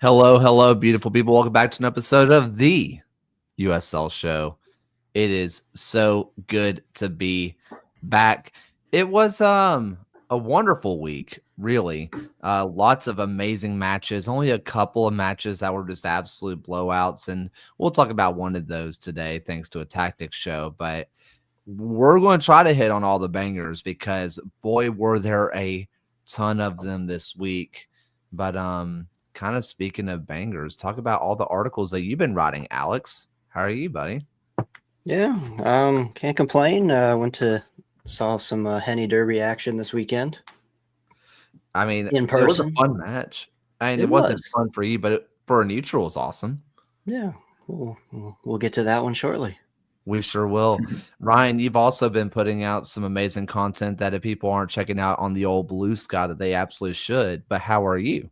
Hello, hello, beautiful people. Welcome back to an episode of the USL Show. It is so good to be back. It was a wonderful week, really. Lots of amazing matches. Only a couple of matches that were just absolute blowouts, and we'll talk about one of those today, thanks to a tactics show. But we're going to try to hit on all the bangers because boy, were there a ton of them this week. But kind of speaking of bangers, talk about all the articles that you've been writing, Alex. How are you, buddy? Yeah, can't complain. Saw some Henny Derby action this weekend I mean, in it was a person. fun match. I mean, It it wasn't was. fun for you, but for a neutral, it was awesome. Yeah, we'll get to that one shortly. We sure will. Ryan, you've also been putting out some amazing content that if people aren't checking out on the old Blue Sky, that they absolutely should. But how are you?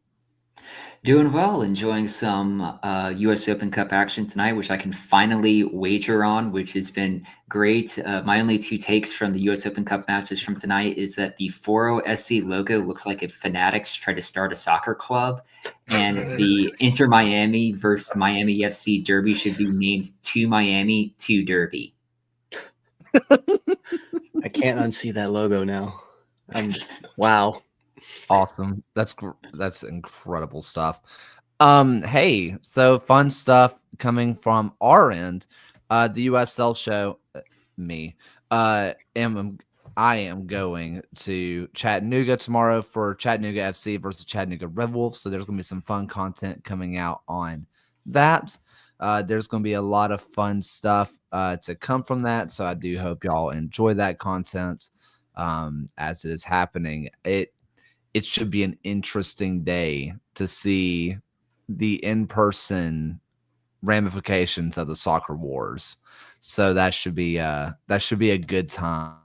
Doing well, enjoying some US Open Cup action tonight, which I can finally wager on, which has been great. My only two takes from the US Open Cup matches from tonight is that the 40SC logo looks like if Fanatics tried to start a soccer club, and the Inter Miami versus Miami FC Derby should be named To Miami, To Derby. I can't unsee that logo now. Wow. Awesome. That's incredible stuff. Hey, so fun stuff coming from our end. The USL show, me. I am going to Chattanooga tomorrow for Chattanooga FC versus Chattanooga Red Wolves. So there's going to be some fun content coming out on that. There's going to be a lot of fun stuff to come from that. So I do hope y'all enjoy that content as it is happening. It should be an interesting day to see the in-person ramifications of the soccer wars. So that should be a good time,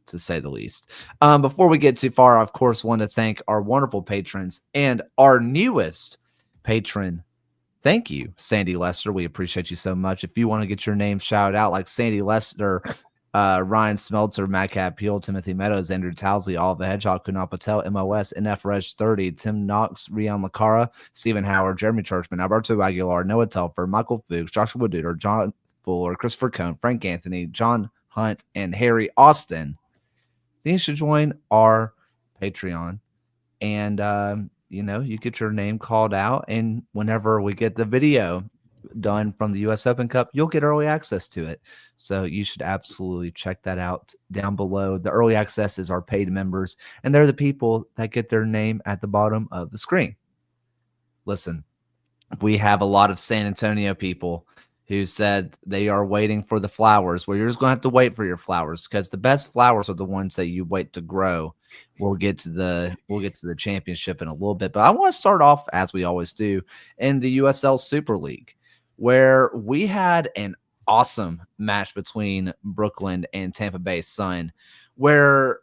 to say the least. Before we get too far, I, of course, want to thank our wonderful patrons and our newest patron. Thank you, Sandy Lester. We appreciate you so much. If you want to get your name shouted out like Sandy Lester, Ryan Smeltzer, Matt Peel, Timothy Meadows, Andrew Towsley, Oliver Hedgehog, Kunal Patel, MOS, NF Reg 30, Tim Knox, Rian Lacara, Stephen Howard, Jeremy Churchman, Alberto Aguilar, Noah Telfer, Michael Fuchs, Joshua Duder, John Fuller, Christopher Cohn, Frank Anthony, John Hunt, and Harry Austin. These should join our Patreon. And, you get your name called out. And whenever we get the video done from the US Open Cup, you'll get early access to it. So you should absolutely check that out down below. The early access is our paid members, and they're the people that get their name at the bottom of the screen. Listen, we have a lot of San Antonio people who said they are waiting for the flowers. Well, you're just going to have to wait for your flowers, because the best flowers are the ones that you wait to grow. We'll get to the championship in a little bit, but I want to start off, as we always do, in the USL Super League, where we had an awesome match between Brooklyn and Tampa Bay Sun, where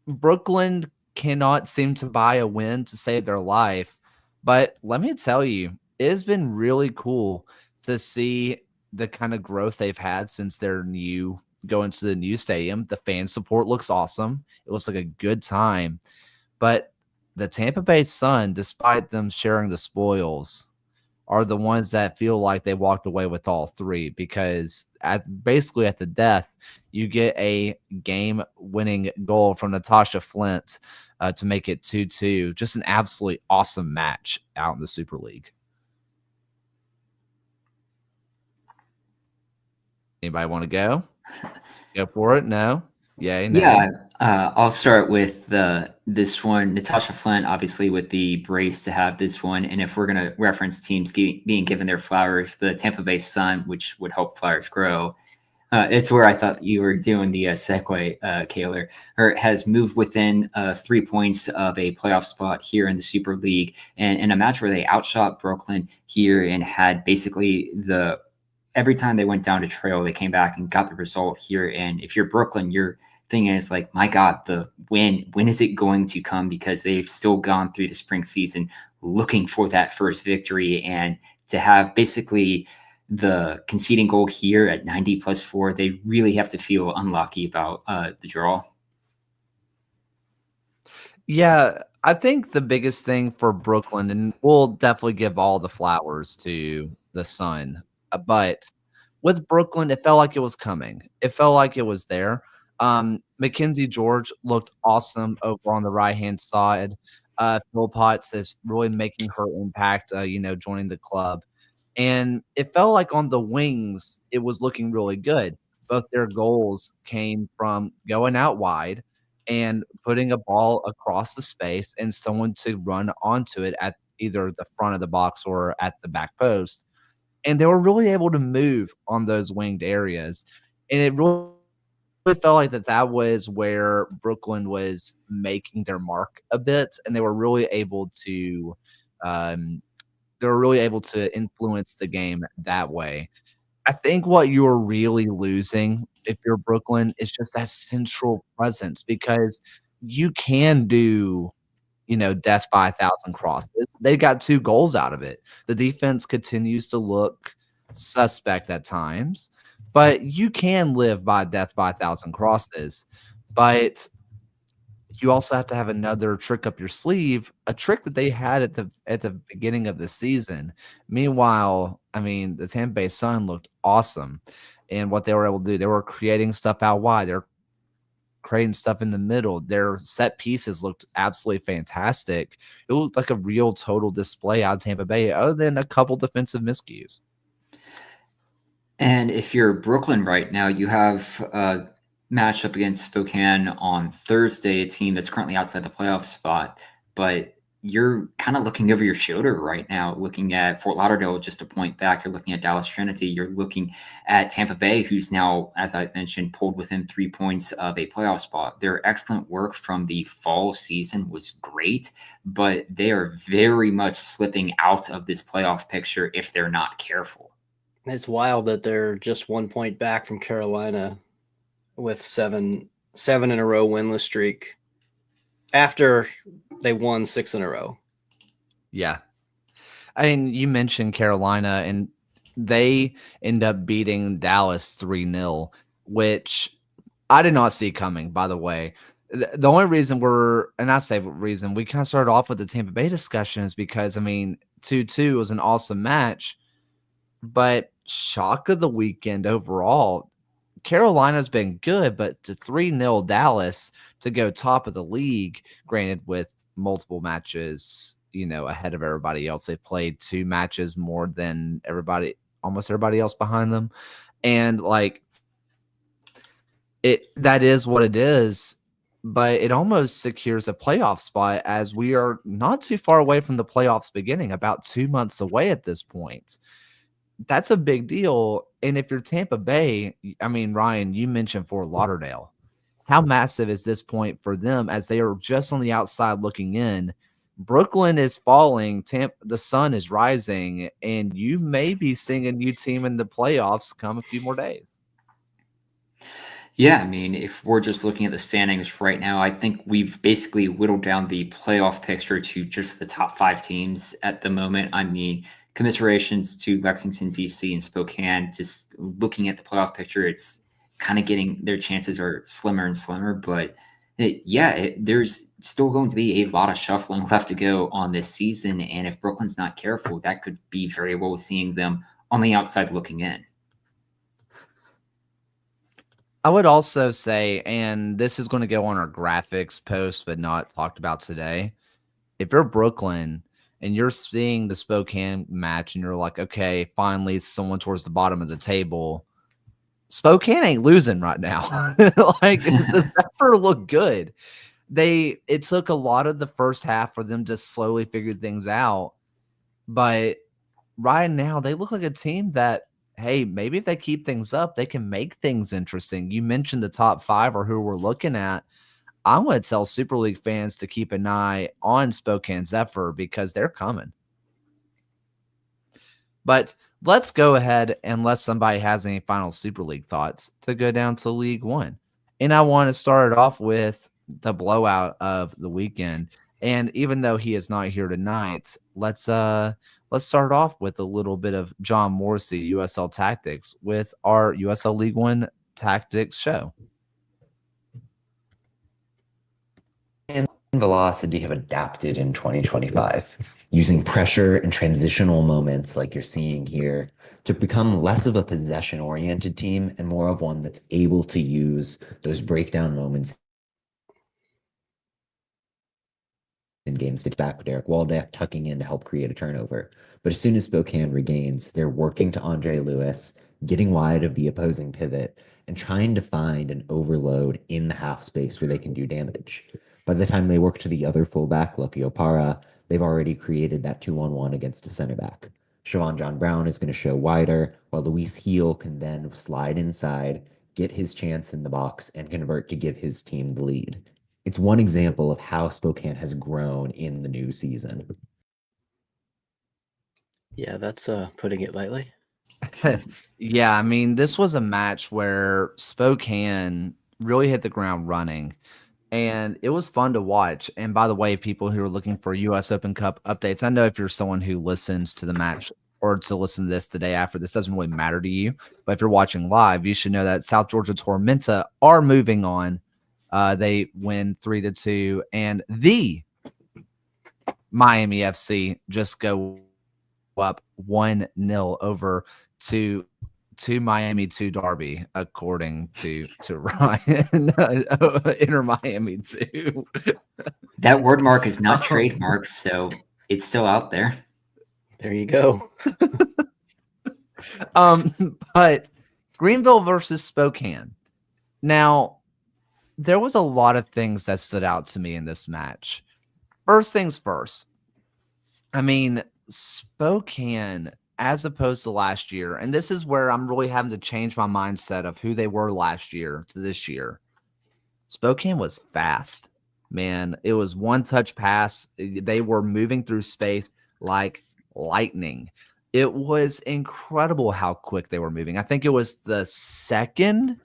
Brooklyn cannot seem to buy a win to save their life. But let me tell you, it has been really cool to see the kind of growth they've had since they're going to the new stadium. The fan support looks awesome. It looks like a good time. But the Tampa Bay Sun, despite them sharing the spoils, are the ones that feel like they walked away with all three, because basically at the death, you get a game-winning goal from Natasha Flint to make it 2-2. Just an absolutely awesome match out in the Super League. Anybody want to go? Go for it? No? Yay, nay? Yeah, I'll start with this one. Natasha Flint, obviously, with the brace to have this one. And if we're going to reference teams being given their flowers, the Tampa Bay Sun, which would help flowers grow, it's where I thought you were doing the segue, Kaler, or has moved within 3 points of a playoff spot here in the Super League, and in a match where they outshot Brooklyn here and had basically every time they went down to trail, they came back and got the result here. And if you're Brooklyn, your thing is like, my God, when is it going to come? Because they've still gone through the spring season looking for that first victory, and to have basically the conceding goal here at 90+4, they really have to feel unlucky about the draw. Yeah, I think the biggest thing for Brooklyn, and we'll definitely give all the flowers to the Sun, but with Brooklyn, it felt like it was coming. It felt like it was there. Mackenzie George looked awesome over on the right-hand side. Phil Potts is really making her impact, joining the club. And it felt like on the wings, it was looking really good. Both their goals came from going out wide and putting a ball across the space and someone to run onto it at either the front of the box or at the back post. And they were really able to move on those winged areas. And it really felt like that was where Brooklyn was making their mark a bit, and um, they were really able to influence the game that way. I think what you're really losing if you're Brooklyn is just that central presence because you can do, death by 1,000 crosses. They got 2 goals out of it. The defense continues to look suspect at times, but you can live by death by 1,000 crosses. But you also have to have another trick up your sleeve, a trick that they had at the beginning of the season. Meanwhile, I mean, the Tampa Bay Sun looked awesome in what they were able to do. They were creating stuff out wide. They're creating stuff in the middle. Their set pieces looked absolutely fantastic. It looked like a real total display out of Tampa Bay, other than a couple defensive miscues. And if you're Brooklyn right now, you have a matchup against Spokane on Thursday, a team that's currently outside the playoff spot. But you're kind of looking over your shoulder right now, looking at Fort Lauderdale just a point back. You're looking at Dallas Trinity. You're looking at Tampa Bay, who's now, as I mentioned, pulled within 3 points of a playoff spot. Their excellent work from the fall season was great, but they are very much slipping out of this playoff picture if they're not careful. It's wild that they're just 1 point back from Carolina with seven in a row winless streak after they won 6 in a row. Yeah. I mean, you mentioned Carolina, and they end up beating Dallas 3-0, which I did not see coming, by the way. The only reason we kind of started off with the Tampa Bay discussion is because, I mean, 2-2 was an awesome match, but shock of the weekend overall, Carolina's been good, but to 3-0 Dallas to go top of the league, granted with multiple matches, ahead of everybody else. They played 2 matches more than almost everybody else behind them. And that is what it is, but it almost secures a playoff spot as we are not too far away from the playoffs beginning, about 2 months away at this point. That's a big deal. And if you're Tampa Bay, I mean, Ryan, you mentioned Fort Lauderdale. How massive is this point for them as they are just on the outside looking in? Brooklyn is falling, the sun is rising, and you may be seeing a new team in the playoffs come a few more days. Yeah, I mean, if we're just looking at the standings right now, I think we've basically whittled down the playoff picture to just the top 5 teams at the moment. I mean, commiserations to Lexington, DC, and Spokane. Just looking at the playoff picture, it's kind of getting their chances are slimmer and slimmer. But there's still going to be a lot of shuffling left to go on this season. And if Brooklyn's not careful, that could be very well seeing them on the outside looking in. I would also say, and this is going to go on our graphics post, but not talked about today. If you're Brooklyn and you're seeing the Spokane match and you're like, okay, finally someone towards the bottom of the table, Spokane ain't losing right now. The Zephyr look good. It took a lot of the first half for them to slowly figure things out. But right now they look like a team that, hey, maybe if they keep things up, they can make things interesting. You mentioned the top 5 or who we're looking at. I'm going to tell Super League fans to keep an eye on Spokane Zephyr because they're coming. But let's go ahead, unless somebody has any final Super League thoughts, to go down to League One. And I want to start it off with the blowout of the weekend. And even though he is not here tonight, let's start off with a little bit of John Morrissey, USL Tactics, with our USL League One Tactics show. Velocity have adapted in 2025, using pressure and transitional moments like you're seeing here to become less of a possession-oriented team and more of one that's able to use those breakdown moments in games to back with Derek Waldeck tucking in to help create a turnover. But as soon as Spokane regains, they're working to Andre Lewis, getting wide of the opposing pivot, and trying to find an overload in the half space where they can do damage. By the time they work to the other fullback, Lucky Opara, they've already created that 2-on-1 against a center back. Siobhan John Brown is going to show wider, while Luis Heel can then slide inside, get his chance in the box, and convert to give his team the lead. It's one example of how Spokane has grown in the new season. Yeah, that's putting it lightly. Yeah, I mean, this was a match where Spokane really hit the ground running, and it was fun to watch. And by the way, people who are looking for US Open Cup updates, I know if you're someone who listens to the match or to listen to this the day after, this doesn't really matter to you. But if you're watching live, you should know that South Georgia Tormenta are moving on. They win 3-2, and the Miami FC just go up 1-0 over to Miami to Derby, according to Ryan. Inter Miami 2. That word mark is not trademarked, so it's still out there. There you go. But Greenville versus Spokane. Now, there was a lot of things that stood out to me in this match. First things first. I mean, Spokane, as opposed to last year, and this is where I'm really having to change my mindset of who they were last year to this year. Spokane was fast, man. It was one-touch pass. They were moving through space like lightning. It was incredible how quick they were moving. I think it was the second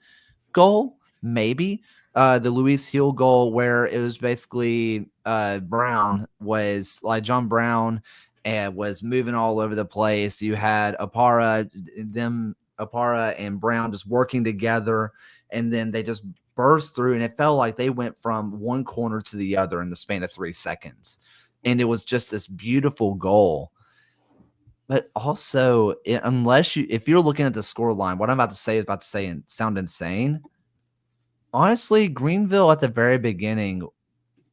goal, maybe, the Luis Heel goal, where it was basically Brown was like John Brown and was moving all over the place. You had Opara and Brown just working together, and then they just burst through, and it felt like they went from one corner to the other in the span of 3 seconds. And it was just this beautiful goal. But also, if you're looking at the score line, what I'm about to say is about to say and sound insane. Honestly, Greenville at the very beginning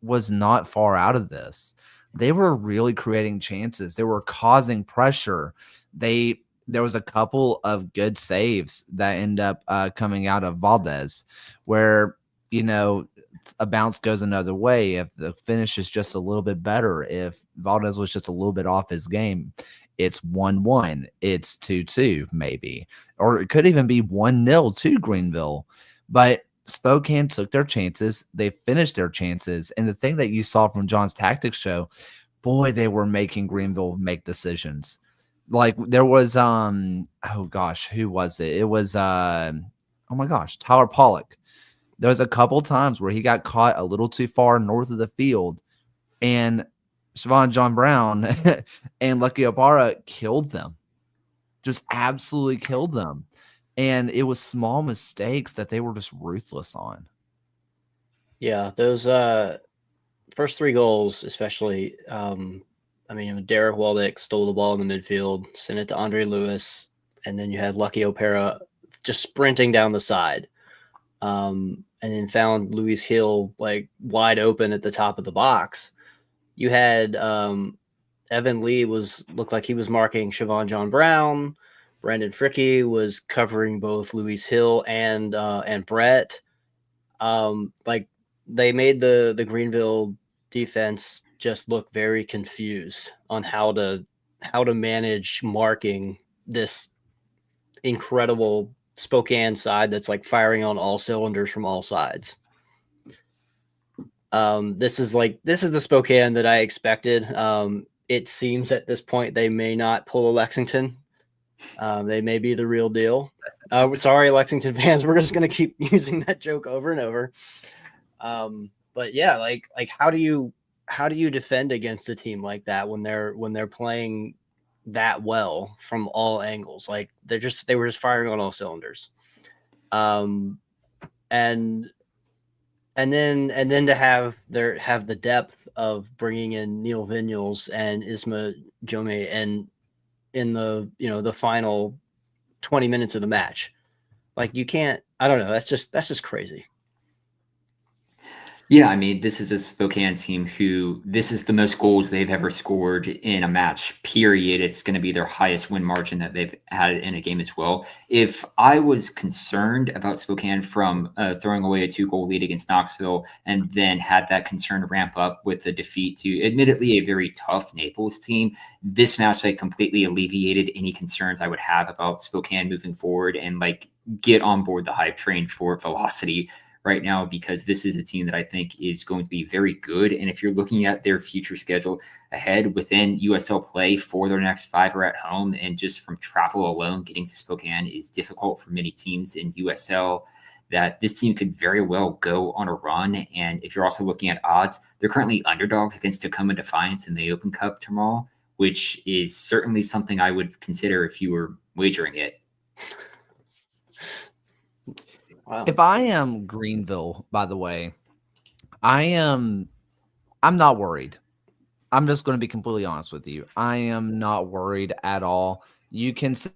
was not far out of this. They were really creating chances. They were causing pressure. There was a couple of good saves that end up coming out of Valdez, where, a bounce goes another way. If the finish is just a little bit better, if Valdez was just a little bit off his game, it's 1-1, it's 2-2 maybe, or it could even be 1-0 to Greenville. But Spokane took their chances. They finished their chances. And the thing that you saw from John's tactics show, boy, they were making Greenville make decisions. Like there was, oh gosh, who was it? It was, oh my gosh, Tyler Pollock. There was a couple times where he got caught a little too far north of the field, and Siobhan John Brown and Lucky Opara killed them. Just absolutely killed them. And it was small mistakes that they were just ruthless on. Yeah, those first 3 goals, especially, Derek Waldeck stole the ball in the midfield, sent it to Andre Lewis, and then you had Lucky Opera just sprinting down the side, and then found Luis Hill like wide open at the top of the box. You had Evan Lee looked like he was marking Siobhan John Brown. Brandon Fricky was covering both Luis Hill and Brett. Like they made the Greenville defense just look very confused on how to manage marking this incredible Spokane side that's like firing on all cylinders from all sides. This is the Spokane that I expected. It seems at this point they may not pull a Lexington. They may be the real deal. Sorry, Lexington fans. We're just going to keep using that joke over and over. But yeah, like how do you defend against a team like that when they're playing that well from all angles? Like they were just firing on all cylinders. And And then to have the depth of bringing in Neil Vinyals and Isma Jome and in the final 20 minutes of the match. Like you can't, I don't know. That's just crazy. Yeah, I mean, this is a Spokane team who this is the most goals they've ever scored in a match, period. It's going to be their highest win margin that they've had in a game as well. If I was concerned about Spokane from throwing away a 2-goal lead against Knoxville and then had that concern ramp up with the defeat to admittedly a very tough Naples team, this match like completely alleviated any concerns I would have about Spokane moving forward and like get on board the hype train for velocity right now, because this is a team that I think is going to be very good. And if you're looking at their future schedule ahead within USL play, 4 their next 5 are at home. And just from travel alone, getting to Spokane is difficult for many teams in USL, that this team could very well go on a run. And if you're also looking at odds, they're currently underdogs against Tacoma Defiance in the Open Cup tomorrow, which is certainly something I would consider if you were wagering it. Wow. If I am Greenville, by the way, I'm not worried. I'm just going to be completely honest with you. I am not worried at all. You can sit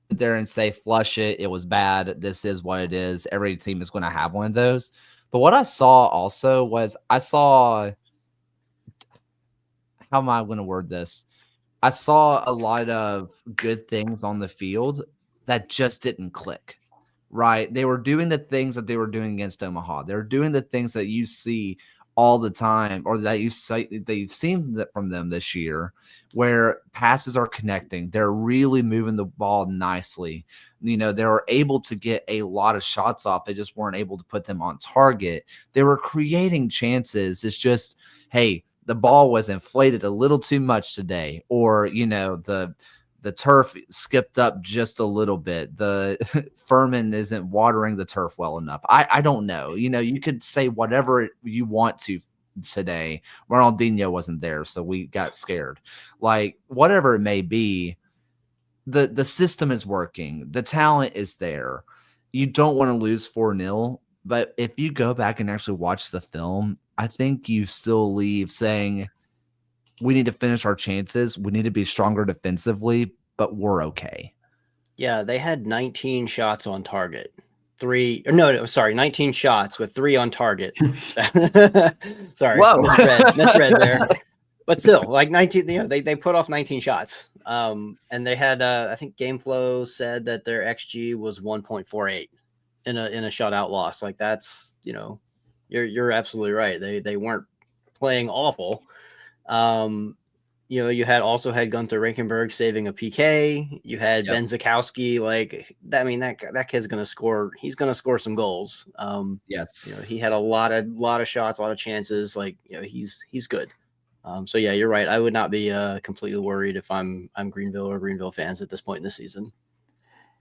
there and say, flush it. It was bad. This is what it is. Every team is going to have one of those. But what I saw also was how am I going to word this? I saw a lot of good things on the field that just didn't click. Right. They were doing the things that they were doing against Omaha. They're doing the things that you see all the time, or that you've seen from them this year, where passes are connecting. They're really moving the ball nicely. They were able to get a lot of shots off. They just weren't able to put them on target. They were creating chances. It's just, hey, the ball was inflated a little too much today, or, the turf skipped up just a little bit. The Furman isn't watering the turf well enough. I don't know. You could say whatever you want to today. Ronaldinho wasn't there, so we got scared. Like, whatever it may be, the system is working. The talent is there. You don't want to lose 4-0, but if you go back and actually watch the film, I think you still leave saying, we need to finish our chances. We need to be stronger defensively, but we're okay. Yeah, they had 19 shots on target. 19 shots with 3 on target. Sorry, Whoa. misread there. But still, like 19, they put off 19 shots. And they had, I think GameFlow said that their XG was 1.48 in a shutout loss. Like that's, you're absolutely right. They weren't playing awful. You also had Gunther Rankenberg saving a PK. You had Ben Zakowski. Like, I mean, that kid's gonna score. He's gonna score some goals. Yes. He had a lot of shots, a lot of chances. Like, he's good. So yeah, you're right. I would not be completely worried if I'm Greenville or Greenville fans at this point in the season.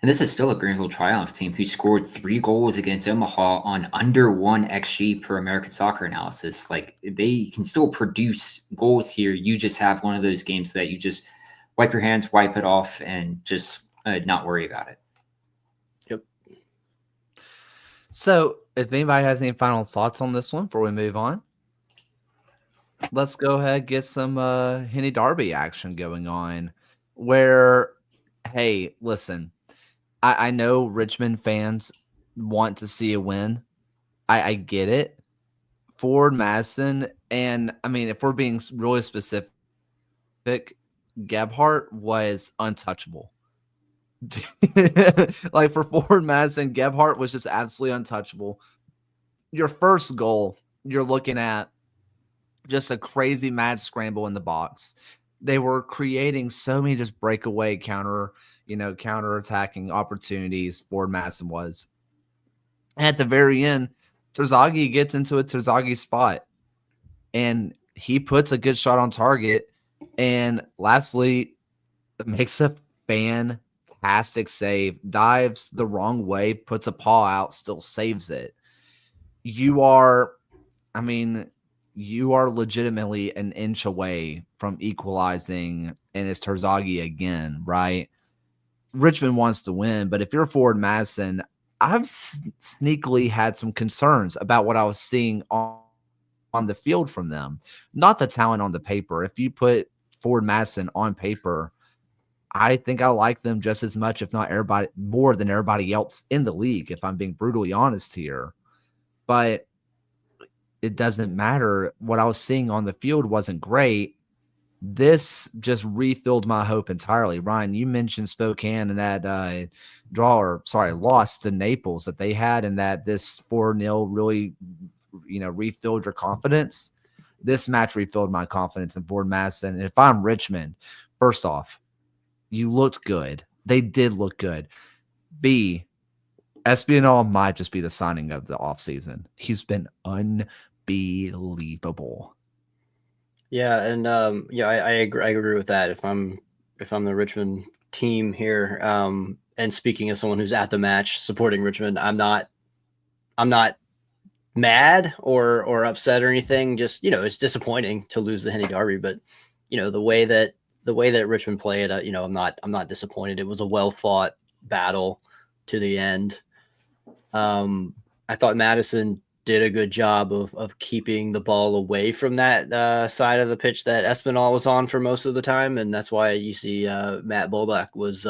And this is still a Greenville Triumph team who scored 3 goals against Omaha on under 1 XG per American Soccer Analysis. Like, they can still produce goals here. You just have one of those games that you just wipe your hands, wipe it off, and just not worry about it. Yep. So, if anybody has any final thoughts on this one before we move on, let's go ahead and get some Henny Derby action going on. Where, hey, listen. I know Richmond fans want to see a win. I get it. Forward Madison, and I mean, if we're being really specific, Gebhardt was untouchable. Like, for Forward Madison, Gebhardt was just absolutely untouchable. Your first goal, you're looking at just a crazy mad scramble in the box. They were creating so many just breakaway counter-attacking opportunities. Forward Madison was. And at the very end, Terzaghi gets into a Terzaghi spot, and he puts a good shot on target. And lastly, makes a fantastic save, dives the wrong way, puts a paw out, still saves it. You are legitimately an inch away from equalizing, and it's Terzaghi again, right? Richmond wants to win, but if you're Forward Madison, I've sneakily had some concerns about what I was seeing on the field from them. Not the talent on the paper. If you put Ford Madison on paper, I think I like them just as much, if not everybody more than everybody else in the league, if I'm being brutally honest here. But it doesn't matter. What I was seeing on the field wasn't great. This just refilled my hope entirely. Ryan, you mentioned Spokane and that loss to Naples that they had, and that this 4-0 really, refilled your confidence. This match refilled my confidence in Ford Madison. And if I'm Richmond, first off, you looked good. They did look good. B, Espinal might just be the signing of the offseason. He's been unbelievable. Yeah, and I agree with that. If I'm the Richmond team here, and speaking as someone who's at the match supporting Richmond, I'm not mad or upset or anything. Just, it's disappointing to lose the Henny Derby, but the way that Richmond played, I'm not disappointed. It was a well fought battle to the end. I thought Madison did a good job of keeping the ball away from that side of the pitch that Espinal was on for most of the time, and that's why you see Matt Bolduc was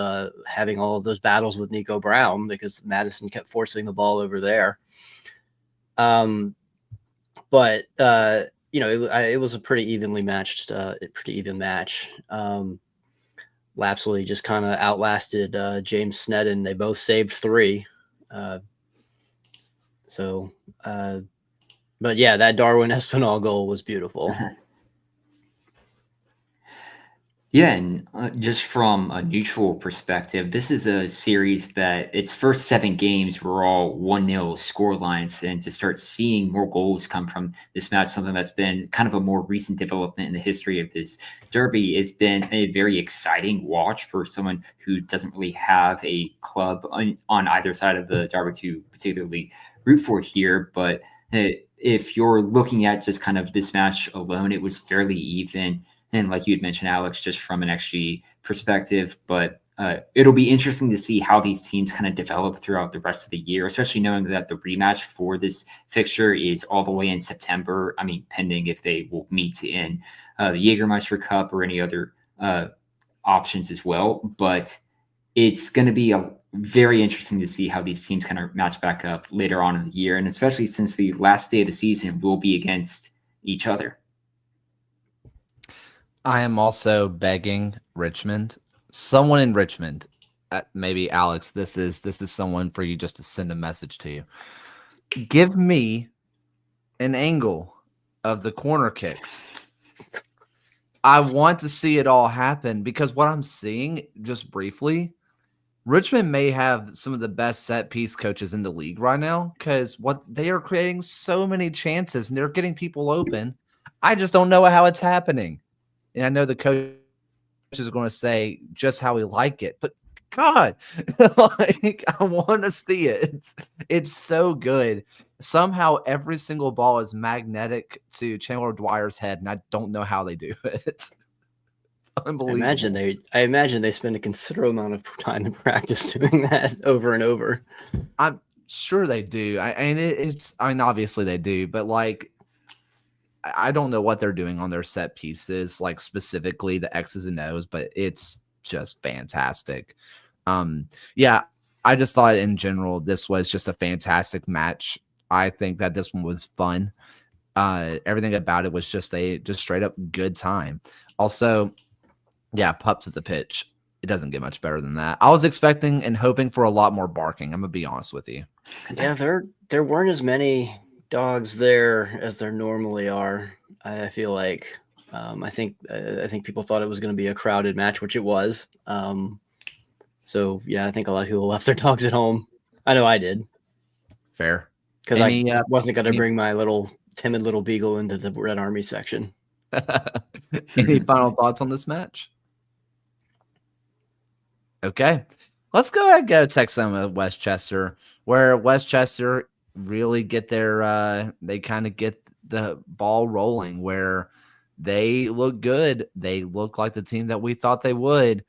having all of those battles with Nico Brown, because Madison kept forcing the ball over there. But it was a pretty evenly matched, pretty even match. Lapsley just kind of outlasted James Sneddon. They both saved 3. But yeah, that Darwin Espinal goal was beautiful. Yeah, and just from a neutral perspective, this is a series that its first 7 games were all 1-0 scorelines, and to start seeing more goals come from this match, something that's been kind of a more recent development in the history of this derby, it's been a very exciting watch for someone who doesn't really have a club on either side of the derby to particularly root for here. But if you're looking at just kind of this match alone, it was fairly even. And like you had mentioned, Alex, just from an XG perspective, but it'll be interesting to see how these teams kind of develop throughout the rest of the year, especially knowing that the rematch for this fixture is all the way in September. I mean, pending if they will meet in the Jägermeister Cup or any other options as well. But it's going to be very interesting to see how these teams kind of match back up later on in the year, and especially since the last day of the season will be against each other. I am also begging Richmond, someone in Richmond, maybe Alex, this is someone for you just to send a message to you. Give me an angle of the corner kicks. I want to see it all happen, because what I'm seeing, just briefly, Richmond may have some of the best set piece coaches in the league right now, because what they are creating so many chances and they're getting people open. I just don't know how it's happening. And I know the coaches are going to say just how we like it, but God, like, I want to see it. It's so good. Somehow every single ball is magnetic to Chandler Dwyer's head, and I don't know how they do it. Unbelievable. I imagine they spend a considerable amount of time in practice doing that over and over. I'm sure they do. Obviously they do, but like, I don't know what they're doing on their set pieces, like specifically the X's and O's, but it's just fantastic. Yeah, I just thought in general this was just a fantastic match. I think that this one was fun. Everything about it was just straight up good time. Also, yeah, pups at the pitch. It doesn't get much better than that. I was expecting and hoping for a lot more barking. I'm gonna be honest with you. Yeah, there weren't as many dogs there as there normally are. I feel like I think people thought it was going to be a crowded match, which it was. So yeah, I think a lot of people left their dogs at home. I know I did. Fair, because I wasn't going to bring my timid little beagle into the Red Army section. Any final thoughts on this match? Okay, let's go ahead and go Texoma Westchester, where Westchester really get they kind of get the ball rolling, where they look good. They look like the team that we thought they would,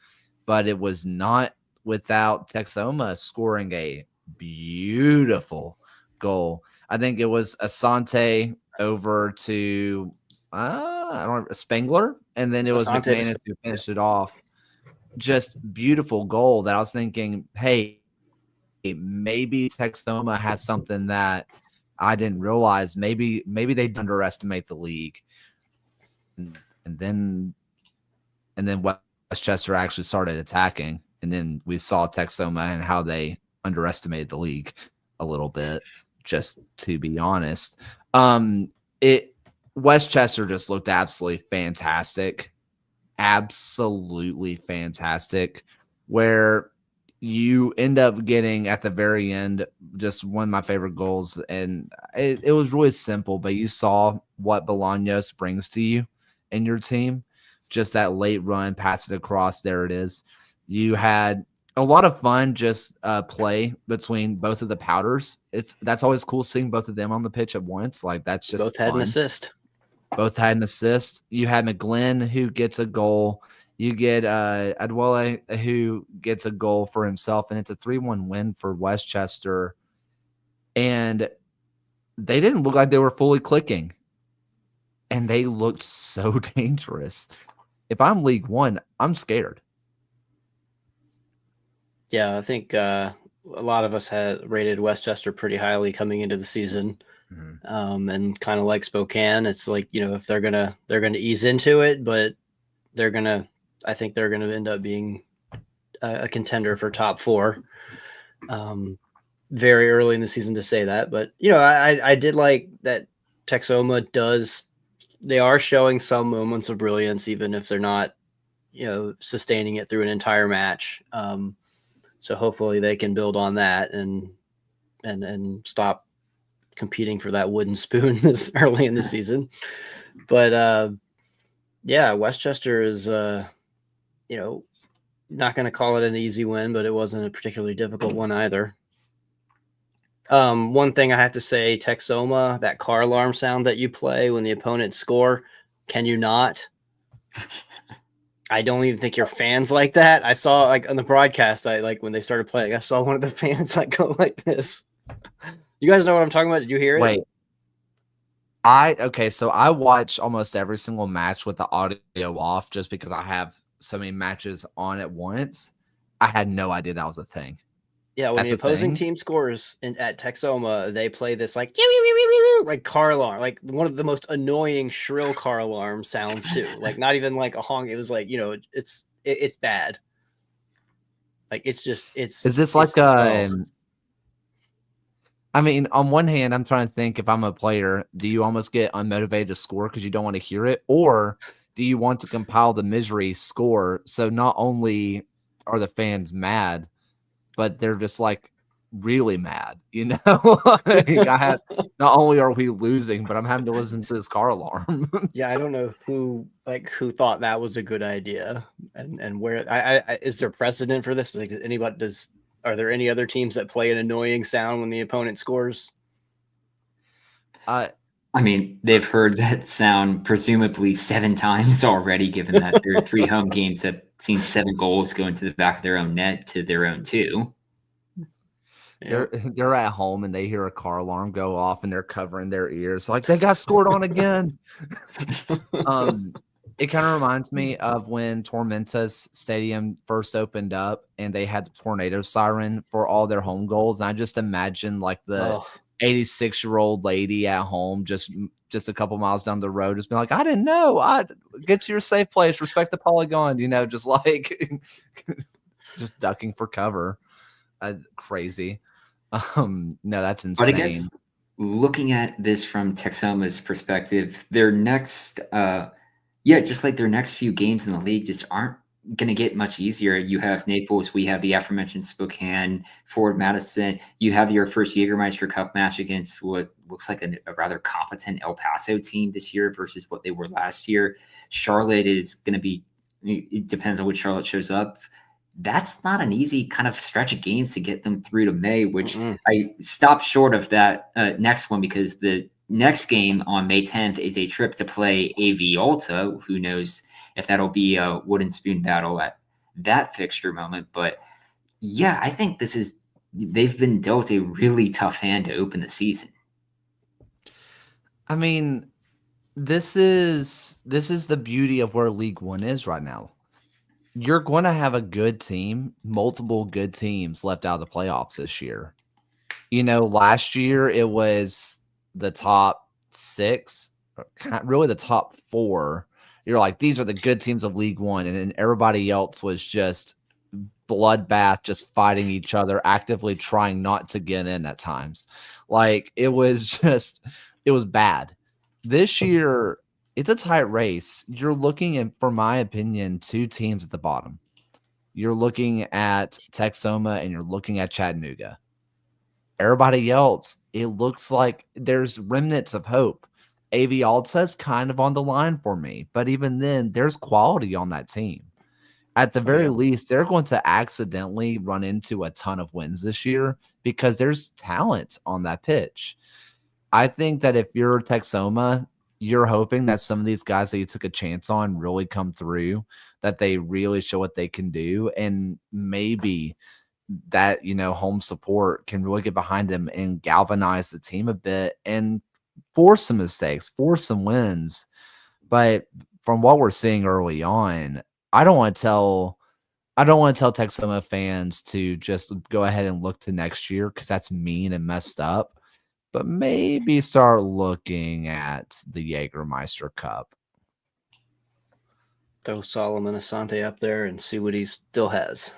but it was not without Texoma scoring a beautiful goal. I think it was Asante over to I don't know, Spengler, and then it was Asante to McManus who finished it off. Just beautiful goal that I was thinking, hey, maybe Texoma has something that I didn't realize. Maybe they underestimate the league, and then Westchester actually started attacking, and then we saw Texoma and how they underestimated the league a little bit. Just to be honest, it Westchester just looked absolutely fantastic. Absolutely fantastic, where you end up getting at the very end just one of my favorite goals, and it was really simple, but you saw what Bolaños brings to you and your team. Just that late run, pass it across, there it is. You had a lot of fun just play between both of the Powders. That's always cool seeing both of them on the pitch at once. Like that's just both had fun. an assist. Both had an assist. You had McGlynn who gets a goal. You get Adwale who gets a goal for himself, and it's a 3-1 win for Westchester. And they didn't look like they were fully clicking, and they looked so dangerous. If I'm League One, I'm scared. Yeah, I think a lot of us had rated Westchester pretty highly coming into the season. And kind of like Spokane, it's like, if they're gonna ease into it, but I think they're gonna end up being a contender for top 4. Very early in the season to say that, but I did like that Texoma they are showing some moments of brilliance, even if they're not sustaining it through an entire match. So hopefully they can build on that and stop competing for that wooden spoon this early in the season. But yeah, Westchester is not going to call it an easy win, but it wasn't a particularly difficult one either. One thing I have to say, Texoma, that car alarm sound that you play when the opponents score, can you not? I don't even think your fans like that. I saw like on the broadcast, when they started playing, I saw one of the fans go like this. You guys know what I'm talking about? Did you hear it? Wait. So I watch almost every single match with the audio off just because I have so many matches on at once. I had no idea that was a thing. Yeah, when That's the opposing team scores at Texoma, they play this like car alarm, like one of the most annoying shrill car alarm sounds too. Like not even like a honk. It was like, it's bad. Like it's Is this like I mean, on one hand, I'm trying to think if I'm a player, do you almost get unmotivated to score because you don't want to hear it? Or do you want to compile the misery score? So not only are the fans mad, but they're just like really mad, Like, not only are we losing, but I'm having to listen to this car alarm. Yeah, I don't know who thought that was a good idea and where is there precedent for this? Like, are there any other teams that play an annoying sound when the opponent scores? I mean, they've heard that sound presumably 7 times already, given that their 3 home games have seen 7 goals go into the back of their own net to their own 2. They're at home and they hear a car alarm go off and they're covering their ears like they got scored on again. It kind of reminds me of when Tormenta's stadium first opened up and they had the tornado siren for all their home goals. And I just imagine like the 86-year-old lady at home, just a couple miles down the road, just being like, I didn't know. I'd get to your safe place, respect the polygon, just like just ducking for cover. Crazy. No, that's insane. But I guess looking at this from Texoma's perspective, their next just like their next few games in the league just aren't going to get much easier. You have Naples, we have the aforementioned Spokane, Ford Madison. You have your first Jägermeister Cup match against what looks like a rather competent El Paso team this year versus what they were last year. Charlotte is going to be, it depends on which Charlotte shows up. That's not an easy kind of stretch of games to get them through to May, which I stopped short of that next one because the next game on May 10th is a trip to play AV Alta. Who knows if that'll be a wooden spoon battle at that fixture moment. But yeah, I think this is they've been dealt a really tough hand to open the season. I mean, this is the beauty of where League One is right now. You're going to have a good team, multiple good teams left out of the playoffs this year. Last year it was the top 6, really the top 4. You're like, these are the good teams of League One, and then everybody else was just bloodbath, just fighting each other, actively trying not to get in at times. Like, it was bad. This year, it's a tight race. You're looking at, for my opinion, 2 teams at the bottom. You're looking at Texoma and you're looking at Chattanooga. Everybody else, it looks like there's remnants of hope. AV Alta's kind of on the line for me, but even then, there's quality on that team. At the very least, they're going to accidentally run into a ton of wins this year because there's talent on that pitch. I think that if you're Texoma, you're hoping that some of these guys that you took a chance on really come through, that they really show what they can do, and maybe that, home support can really get behind them and galvanize the team a bit and force some mistakes, force some wins. But from what we're seeing early on, I don't want to tell Texoma fans to just go ahead and look to next year because that's mean and messed up. But maybe start looking at the Jägermeister Cup. Throw Solomon Asante up there and see what he still has.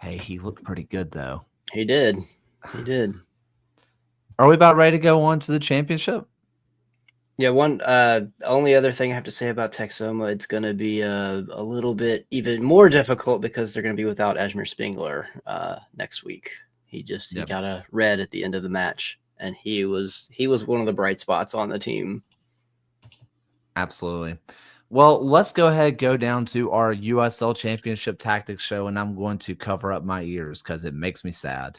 Hey, he looked pretty good, though. He did. He did. Are we about ready to go on to the championship? Yeah, one only other thing I have to say about Texoma, it's going to be a little bit even more difficult because they're going to be without Ajmer Spingler next week. He got a red at the end of the match, and he was one of the bright spots on the team. Absolutely. Well, let's go ahead, go down to our USL Championship Tactics show, and I'm going to cover up my ears because it makes me sad.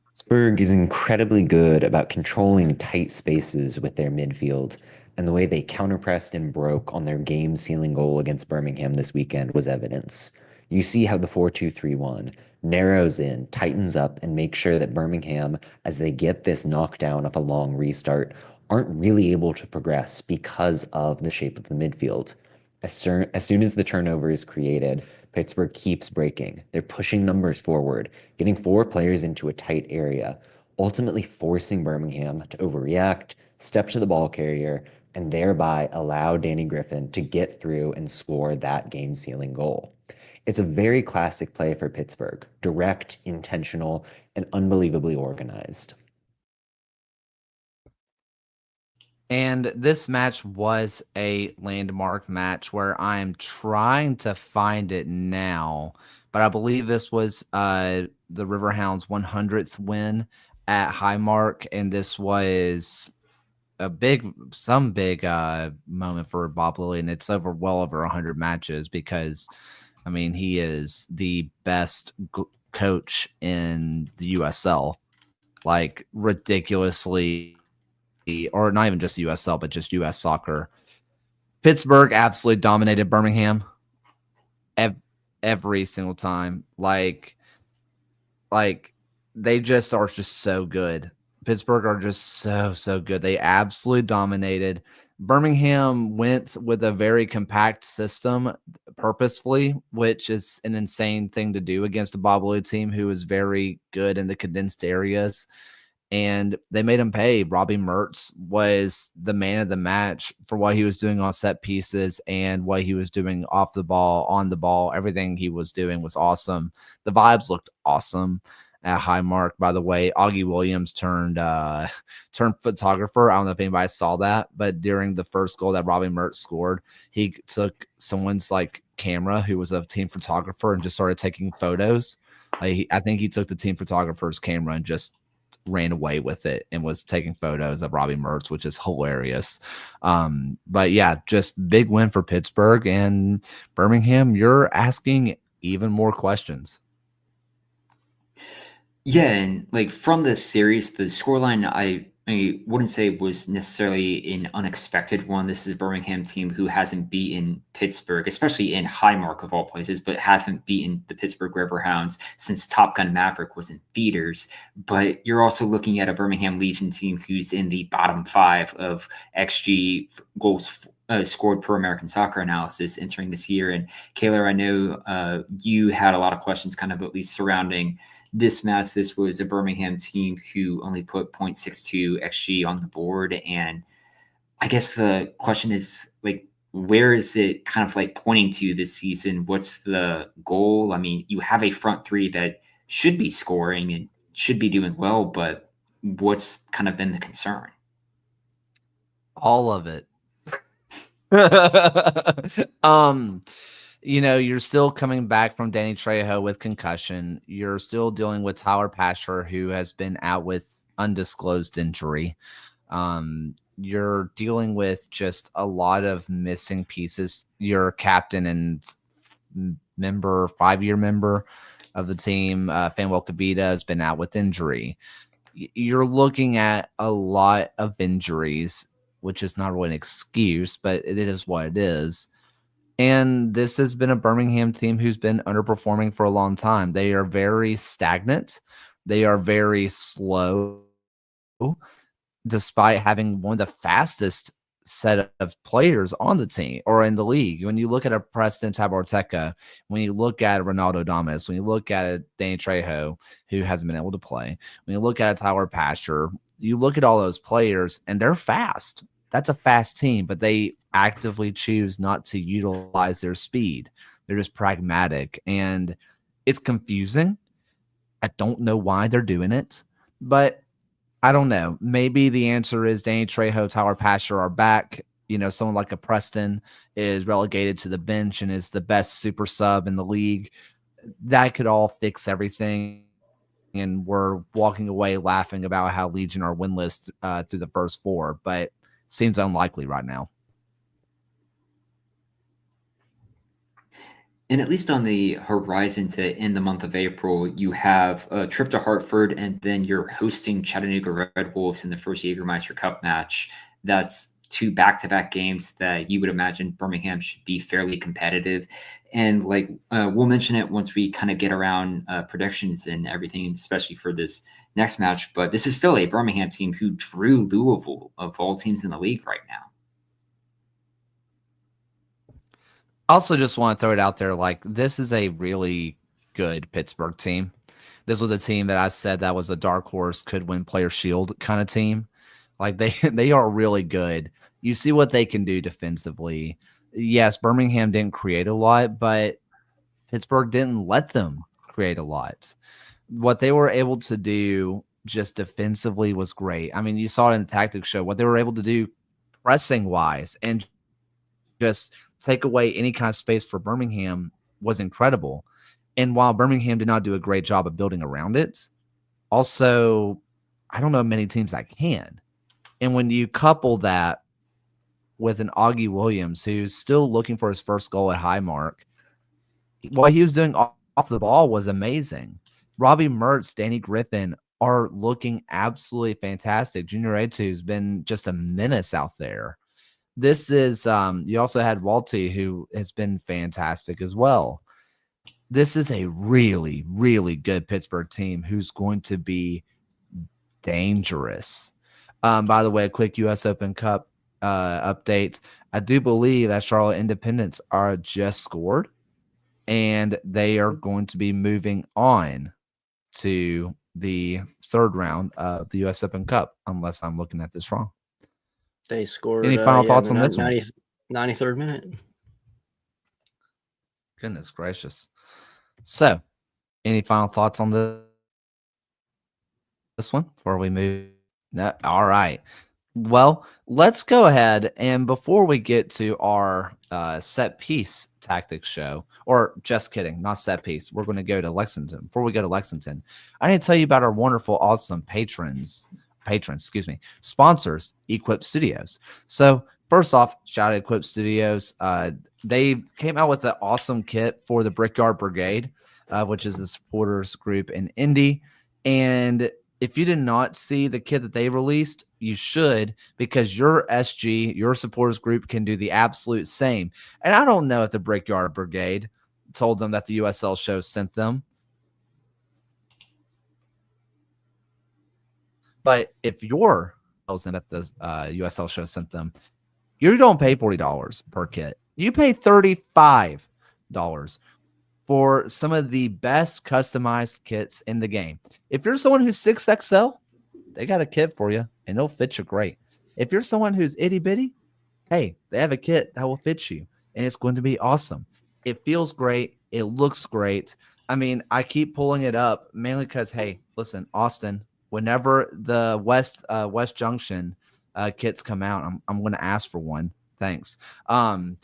Pittsburgh is incredibly good about controlling tight spaces with their midfield, and the way they counterpressed and broke on their game-sealing goal against Birmingham this weekend was evidence. You see how the 4-2-3-1 narrows in, tightens up, and makes sure that Birmingham, as they get this knockdown of a long restart, aren't really able to progress because of the shape of the midfield. As soon as the turnover is created, Pittsburgh keeps breaking. They're pushing numbers forward, getting 4 players into a tight area, ultimately forcing Birmingham to overreact, step to the ball carrier, and thereby allow Danny Griffin to get through and score that game-sealing goal. It's a very classic play for Pittsburgh, direct, intentional, and unbelievably organized. And this match was a landmark match where I am trying to find it now, but I believe this was the Riverhounds' 100th win at Highmark, and this was a big moment for Bob Lilly, and it's well over 100 matches because, I mean, he is the best coach in the USL, like ridiculously. Or not even just USL, but just US soccer. Pittsburgh absolutely dominated Birmingham every single time. Like they just are just so good. Pittsburgh are just so good. They absolutely dominated. Birmingham went with a very compact system purposefully, which is an insane thing to do against a Bob Lilly team who is very good in the condensed areas. And they made him pay. Robbie Mertz was the man of the match for what he was doing on set pieces and what he was doing off the ball, on the ball. Everything he was doing was awesome. The vibes looked awesome at Highmark. By the way, Augie Williams turned photographer. I don't know if anybody saw that, but during the first goal that Robbie Mertz scored, he took someone's camera who was a team photographer and just started taking photos. I think he took the team photographer's camera and just ran away with it and was taking photos of Robbie Mertz, which is hilarious. But yeah, just big win for Pittsburgh. And Birmingham, you're asking even more questions. Yeah, and from this series, the scoreline I wouldn't say it was necessarily an unexpected one. This is a Birmingham team who hasn't beaten Pittsburgh, especially in Highmark of all places, but haven't beaten the Pittsburgh Riverhounds since Top Gun Maverick was in theaters. But you're also looking at a Birmingham Legion team who's in the bottom 5 of XG goals scored per American Soccer analysis entering this year. And Kaylor, I know you had a lot of questions kind of at least surrounding this match. This was a Birmingham team who only put 0.62 XG on the board. And I guess the question is, like, where is it kind of like pointing to this season? What's the goal? I mean, you have a front three that should be scoring and should be doing well, but what's kind of been the concern? All of it. You're still coming back from Danny Trejo with concussion. You're still dealing with Tyler Pasher, who has been out with undisclosed injury. You're dealing with just a lot of missing pieces. Your captain and 5-year member of the team, Fanuel Kabita, has been out with injury. You're looking at a lot of injuries, which is not really an excuse, but it is what it is. And this has been a Birmingham team who's been underperforming for a long time. They are very stagnant. They are very slow, despite having one of the fastest set of players on the team or in the league. When you look at a Preston Taborteca, when you look at Ronaldo Damas, when you look at a Danny Trejo, who hasn't been able to play, when you look at a Tyler Pasher, you look at all those players and they're fast. That's a fast team, but they actively choose not to utilize their speed. They're just pragmatic, and it's confusing. I don't know why they're doing it, but I don't know. Maybe the answer is Danny Trejo, Tyler Pasher are back. Someone like a Preston is relegated to the bench and is the best super sub in the league. That could all fix everything. And we're walking away laughing about how Legion are winless through the first 4, but seems unlikely right now. And at least on the horizon to end the month of April, you have a trip to Hartford, and then you're hosting Chattanooga Red Wolves in the first Jägermeister Cup match. That's 2 back-to-back games that you would imagine Birmingham should be fairly competitive. And we'll mention it once we kind of get around predictions and everything, especially for this next match. But this is still a Birmingham team who drew Louisville of all teams in the league right now. Also, just want to throw it out there, this is a really good Pittsburgh team. This was a team that I said that was a dark horse, could win Player Shield kind of team. They are really good. You see what they can do defensively. Yes, Birmingham didn't create a lot, but Pittsburgh didn't let them create a lot. What they were able to do just defensively was great. I mean, you saw it in the tactics show, what they were able to do pressing-wise and just take away any kind of space for Birmingham was incredible. And while Birmingham did not do a great job of building around it, also, I don't know many teams that can. And when you couple that with an Augie Williams, who's still looking for his first goal at Highmark, what he was doing off the ball was amazing. Robbie Mertz, Danny Griffin are looking absolutely fantastic. Junior A2 has been just a menace out there. This is you also had Walty, who has been fantastic as well. This is a really, really good Pittsburgh team who's going to be dangerous. By the way, a quick U.S. Open Cup update. I do believe that Charlotte Independents are just scored, and they are going to be moving on to the 3rd round of the U.S. Open Cup, unless I'm looking at this wrong. They scored. Any final thoughts on this 93rd minute. Goodness gracious. So, any final thoughts on this one before we move? No. All right. Well, let's go ahead, and before we get to our set piece tactics show, or just kidding, not set piece, we're going to go to Lexington. Before we go to Lexington, I need to tell you about our wonderful, awesome sponsors, Equip Studios. So first off, shout out Equip Studios. They came out with an awesome kit for the Brickyard Brigade, which is the supporters group in Indy. And if you did not see the kit that they released, you should, because your SG, your supporters group, can do the absolute same. And I don't know if the Brickyard Brigade told them that the USL Show sent them. But if your tells them that the USL Show sent them, you don't pay $40 per kit. You pay $35 for some of the best customized kits in the game. If you're someone who's 6XL, they got a kit for you, and it'll fit you great. If you're someone who's itty bitty, hey, they have a kit that will fit you, and it's going to be awesome. It feels great. It looks great. I mean, I keep pulling it up mainly because, hey, listen, Austin, whenever the West Junction kits come out, I'm going to ask for one. Thanks. But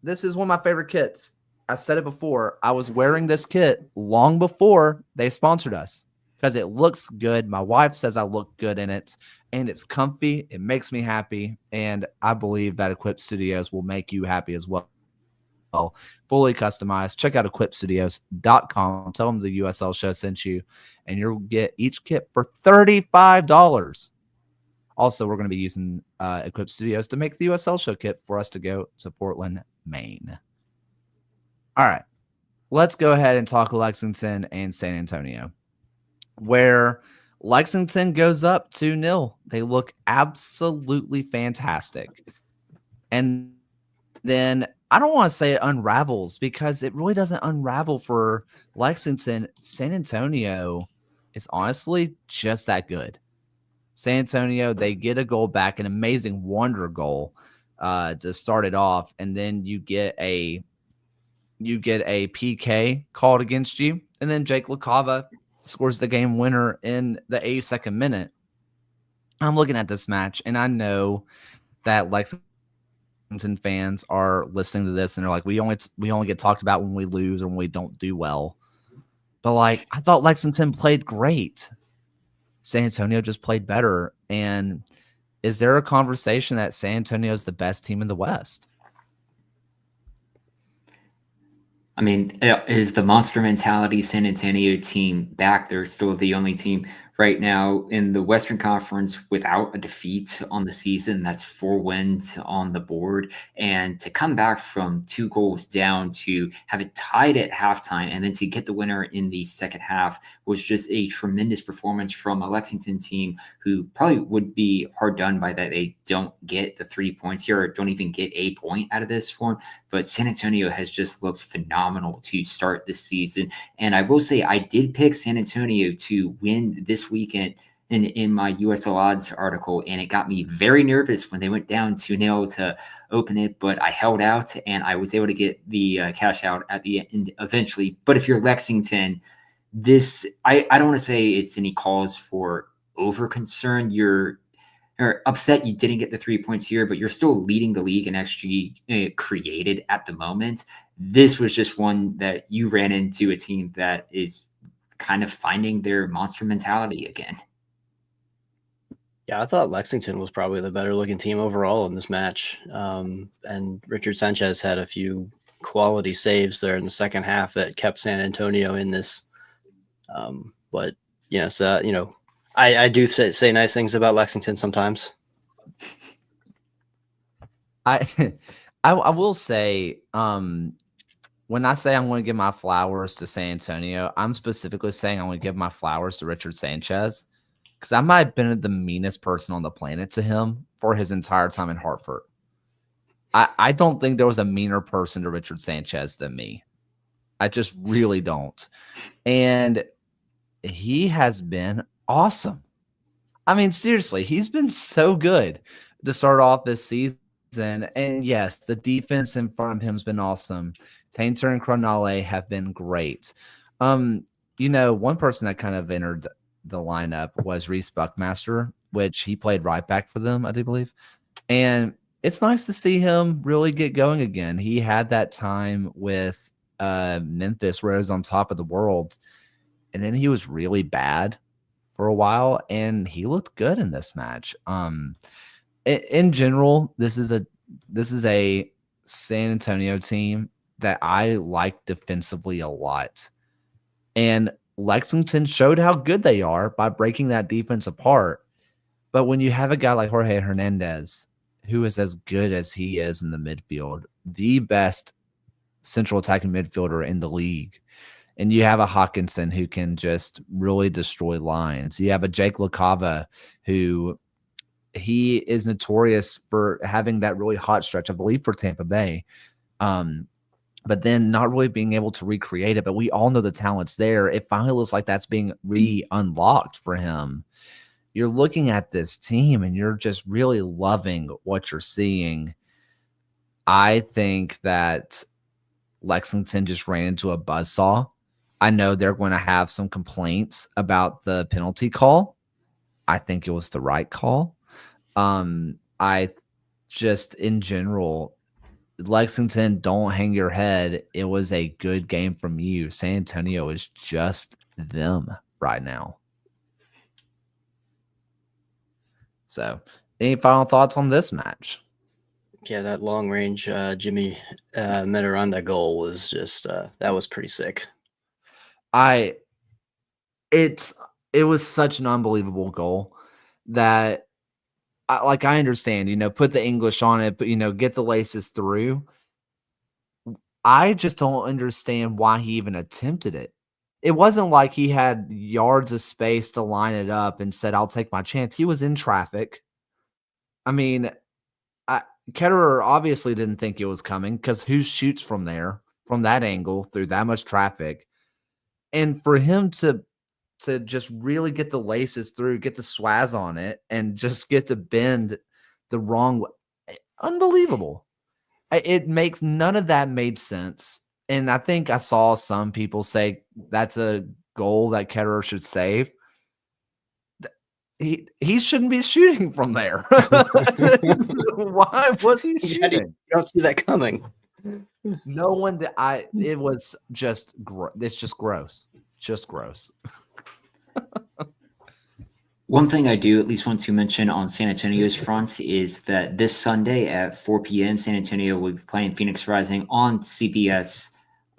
this is one of my favorite kits. I said it before. I was wearing this kit long before they sponsored us because it looks good. My wife says I look good in it, and it's comfy. It makes me happy, and I believe that Equip Studios will make you happy as well. Fully customized. Check out equipstudios.com. Tell them the USL Show sent you, and you'll get each kit for $35. Also, we're going to be using Equip Studios to make the USL Show kit for us to go to Portland, Maine. All right, let's go ahead and talk Lexington and San Antonio, where Lexington goes up 2-0. They look absolutely fantastic. And then I don't want to say it unravels because it really doesn't unravel for Lexington. San Antonio is honestly just that good. San Antonio, they get a goal back, an amazing wonder goal to start it off, and then you get a PK called against you, and then Jake LaCava scores the game winner in the 82nd minute. I'm looking at this match, and I know that Lexington fans are listening to this, and they're like, we only get talked about when we lose or when we don't do well. But like, I thought Lexington played great. San Antonio just played better. And is there a conversation that San Antonio is the best team in the West? I mean, is the monster mentality San Antonio team back? They're still the only team right now in the Western Conference without a defeat on the season. That's 4 wins on the board. And to come back from 2 goals down to have it tied at halftime and then to get the winner in the second half was just a tremendous performance from a Lexington team who probably would be hard done by that. They don't get the 3 points here or don't even get a point out of this one. But San Antonio has just looked phenomenal to start this season. And I will say I did pick San Antonio to win this weekend in my USL odds article, and it got me very nervous when they went down 2-0 to open it, but I held out and I was able to get the cash out at the end eventually. But if you're Lexington, this I don't want to say it's any cause for over concern. You're upset you didn't get the 3 points here, but you're still leading the league in XG created at the moment. This was just one that you ran into a team that is kind of finding their monster mentality again. Yeah, I thought Lexington was probably the better looking team overall in this match. And Richard Sanchez had a few quality saves there in the second half that kept San Antonio in this. But yes, I do say nice things about Lexington sometimes. I will say, when I say I'm going to give my flowers to San Antonio, I'm specifically saying I'm going to give my flowers to Richard Sanchez because I might have been the meanest person on the planet to him for his entire time in Hartford. I don't think there was a meaner person to Richard Sanchez than me. I just really don't. And he has been awesome. I mean, seriously, he's been so good to start off this season. And yes, the defense in front of him has been awesome. Tainter and Cronale have been great. One person that kind of entered the lineup was Reese Buckmaster, which he played right back for them, I do believe. And it's nice to see him really get going again. He had that time with Memphis where he was on top of the world, and then he was really bad for a while, and he looked good in this match. In general, this is a San Antonio team that I like defensively a lot. And Lexington showed how good they are by breaking that defense apart. But when you have a guy like Jorge Hernandez, who is as good as he is in the midfield, the best central attacking midfielder in the league, and you have a Hawkinson who can just really destroy lines. You have a Jake LaCava who he is notorious for having that really hot stretch, I believe, for Tampa Bay. But then not really being able to recreate it. But we all know the talent's there. It finally looks like that's being re-unlocked for him. You're looking at this team and you're just really loving what you're seeing. I think that Lexington just ran into a buzzsaw. I know they're going to have some complaints about the penalty call. I think it was the right call. I just, in general, Lexington, don't hang your head. It was a good game from you. San Antonio is just them right now. So, any final thoughts on this match? Yeah, that long range Jimmy Medoranda goal was just that was pretty sick. It was such an unbelievable goal that I understand, put the English on it, but get the laces through. I just don't understand why he even attempted it. It wasn't like he had yards of space to line it up and said, I'll take my chance. He was in traffic. I mean, Ketterer obviously didn't think it was coming because who shoots from there, from that angle, through that much traffic? And for him to just really get the laces through, get the swaz on it, and just get to bend the wrong way. Unbelievable. It makes none of that made sense. And I think I saw some people say that's a goal that Ketterer should save. He shouldn't be shooting from there. Why was he shooting? You don't see that coming. No one it was just it's just gross. Just gross. One thing I do at least want to mention on San Antonio's front is that this Sunday at 4 p.m., San Antonio will be playing Phoenix Rising on CBS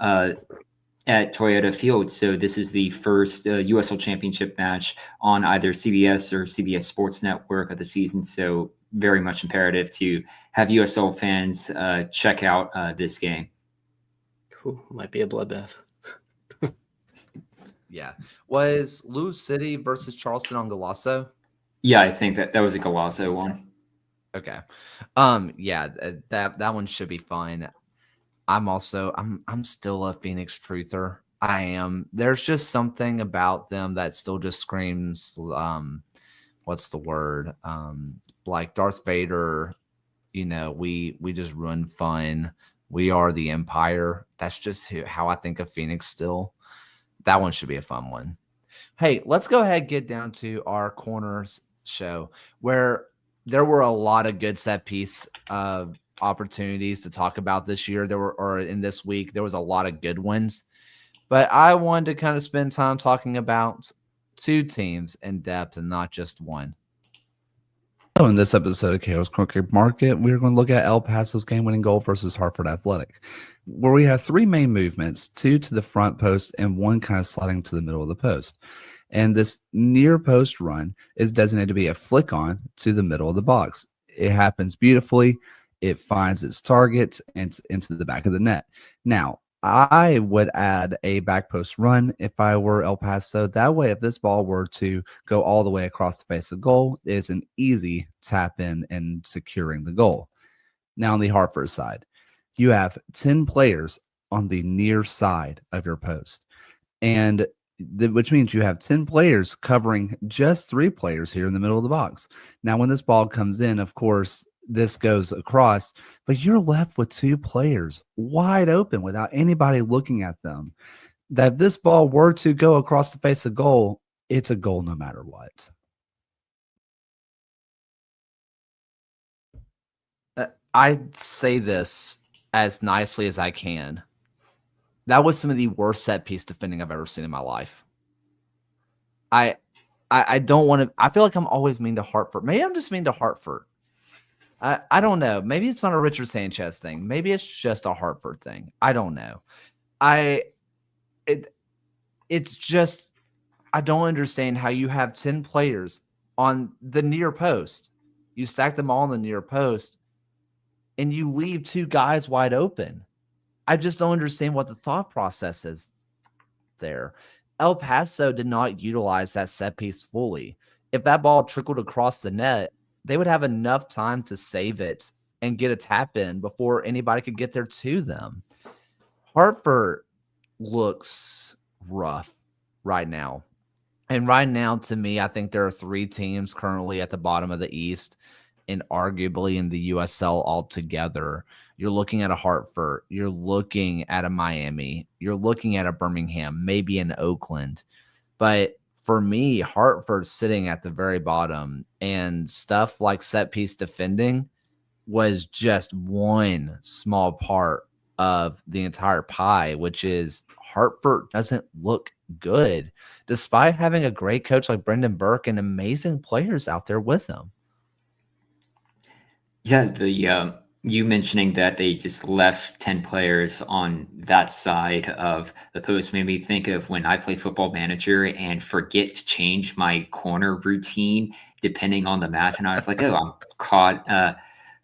at Toyota Field. So this is the first USL Championship match on either CBS or CBS Sports Network of the season. So very much imperative to have USL fans check out this game. Ooh, might be a bloodbath. Yeah. Was Lou City versus Charleston on Golasso? Yeah, I think that was a Golasso one. Okay. Yeah, that one should be fine. I'm still a Phoenix truther. I am. There's just something about them that still just screams what's the word? Like Darth Vader, we just run fun. We are the Empire. That's just how I think of Phoenix still. That one should be a fun one. Hey, let's go ahead and get down to our corners show where there were a lot of good set piece opportunities to talk about this year. In this week, there was a lot of good ones. But I wanted to kind of spend time talking about two teams in depth and not just one. So in this episode of Chaos Crooked Market, we're going to look at El Paso's game-winning goal versus Hartford Athletic, where we have three main movements, two to the front post and one kind of sliding to the middle of the post. And this near post run is designated to be a flick on to the middle of the box. It happens beautifully. It finds its target and into the back of the net. Now, I would add a back post run if I were El Paso. That way, if this ball were to go all the way across the face of the goal, it's an easy tap in and securing the goal. Now, on the Hartford side, you have 10 players on the near side of your post, and which means you have 10 players covering just 3 players here in the middle of the box. Now, when this ball comes in, of course, this goes across, but you're left with 2 players wide open without anybody looking at them. That if this ball were to go across the face of goal, it's a goal no matter what. I say this as nicely as I can. That was some of the worst set piece defending I've ever seen in my life. I don't want to. I feel like I'm always mean to Hartford. Maybe I'm just mean to Hartford. I don't know. Maybe it's not a Richard Sanchez thing. Maybe it's just a Hartford thing. I don't know. it's just, I don't understand how you have 10 players on the near post. You stack them all on the near post and you leave 2 guys wide open. I just don't understand what the thought process is there. El Paso did not utilize that set piece fully. If that ball trickled across the net, they would have enough time to save it and get a tap in before anybody could get there to them. Hartford looks rough right now. And right now, to me, I think there are 3 teams currently at the bottom of the East and arguably in the USL altogether. You're looking at a Hartford, you're looking at a Miami, you're looking at a Birmingham, maybe an Oakland. But for me, Hartford's sitting at the very bottom, and stuff like set piece defending was just one small part of the entire pie, which is Hartford doesn't look good, despite having a great coach like Brendan Burke and amazing players out there with them. Yeah, the you mentioning that they just left 10 players on that side of the post made me think of when I play Football Manager and forget to change my corner routine depending on the match, and I was like, oh, I'm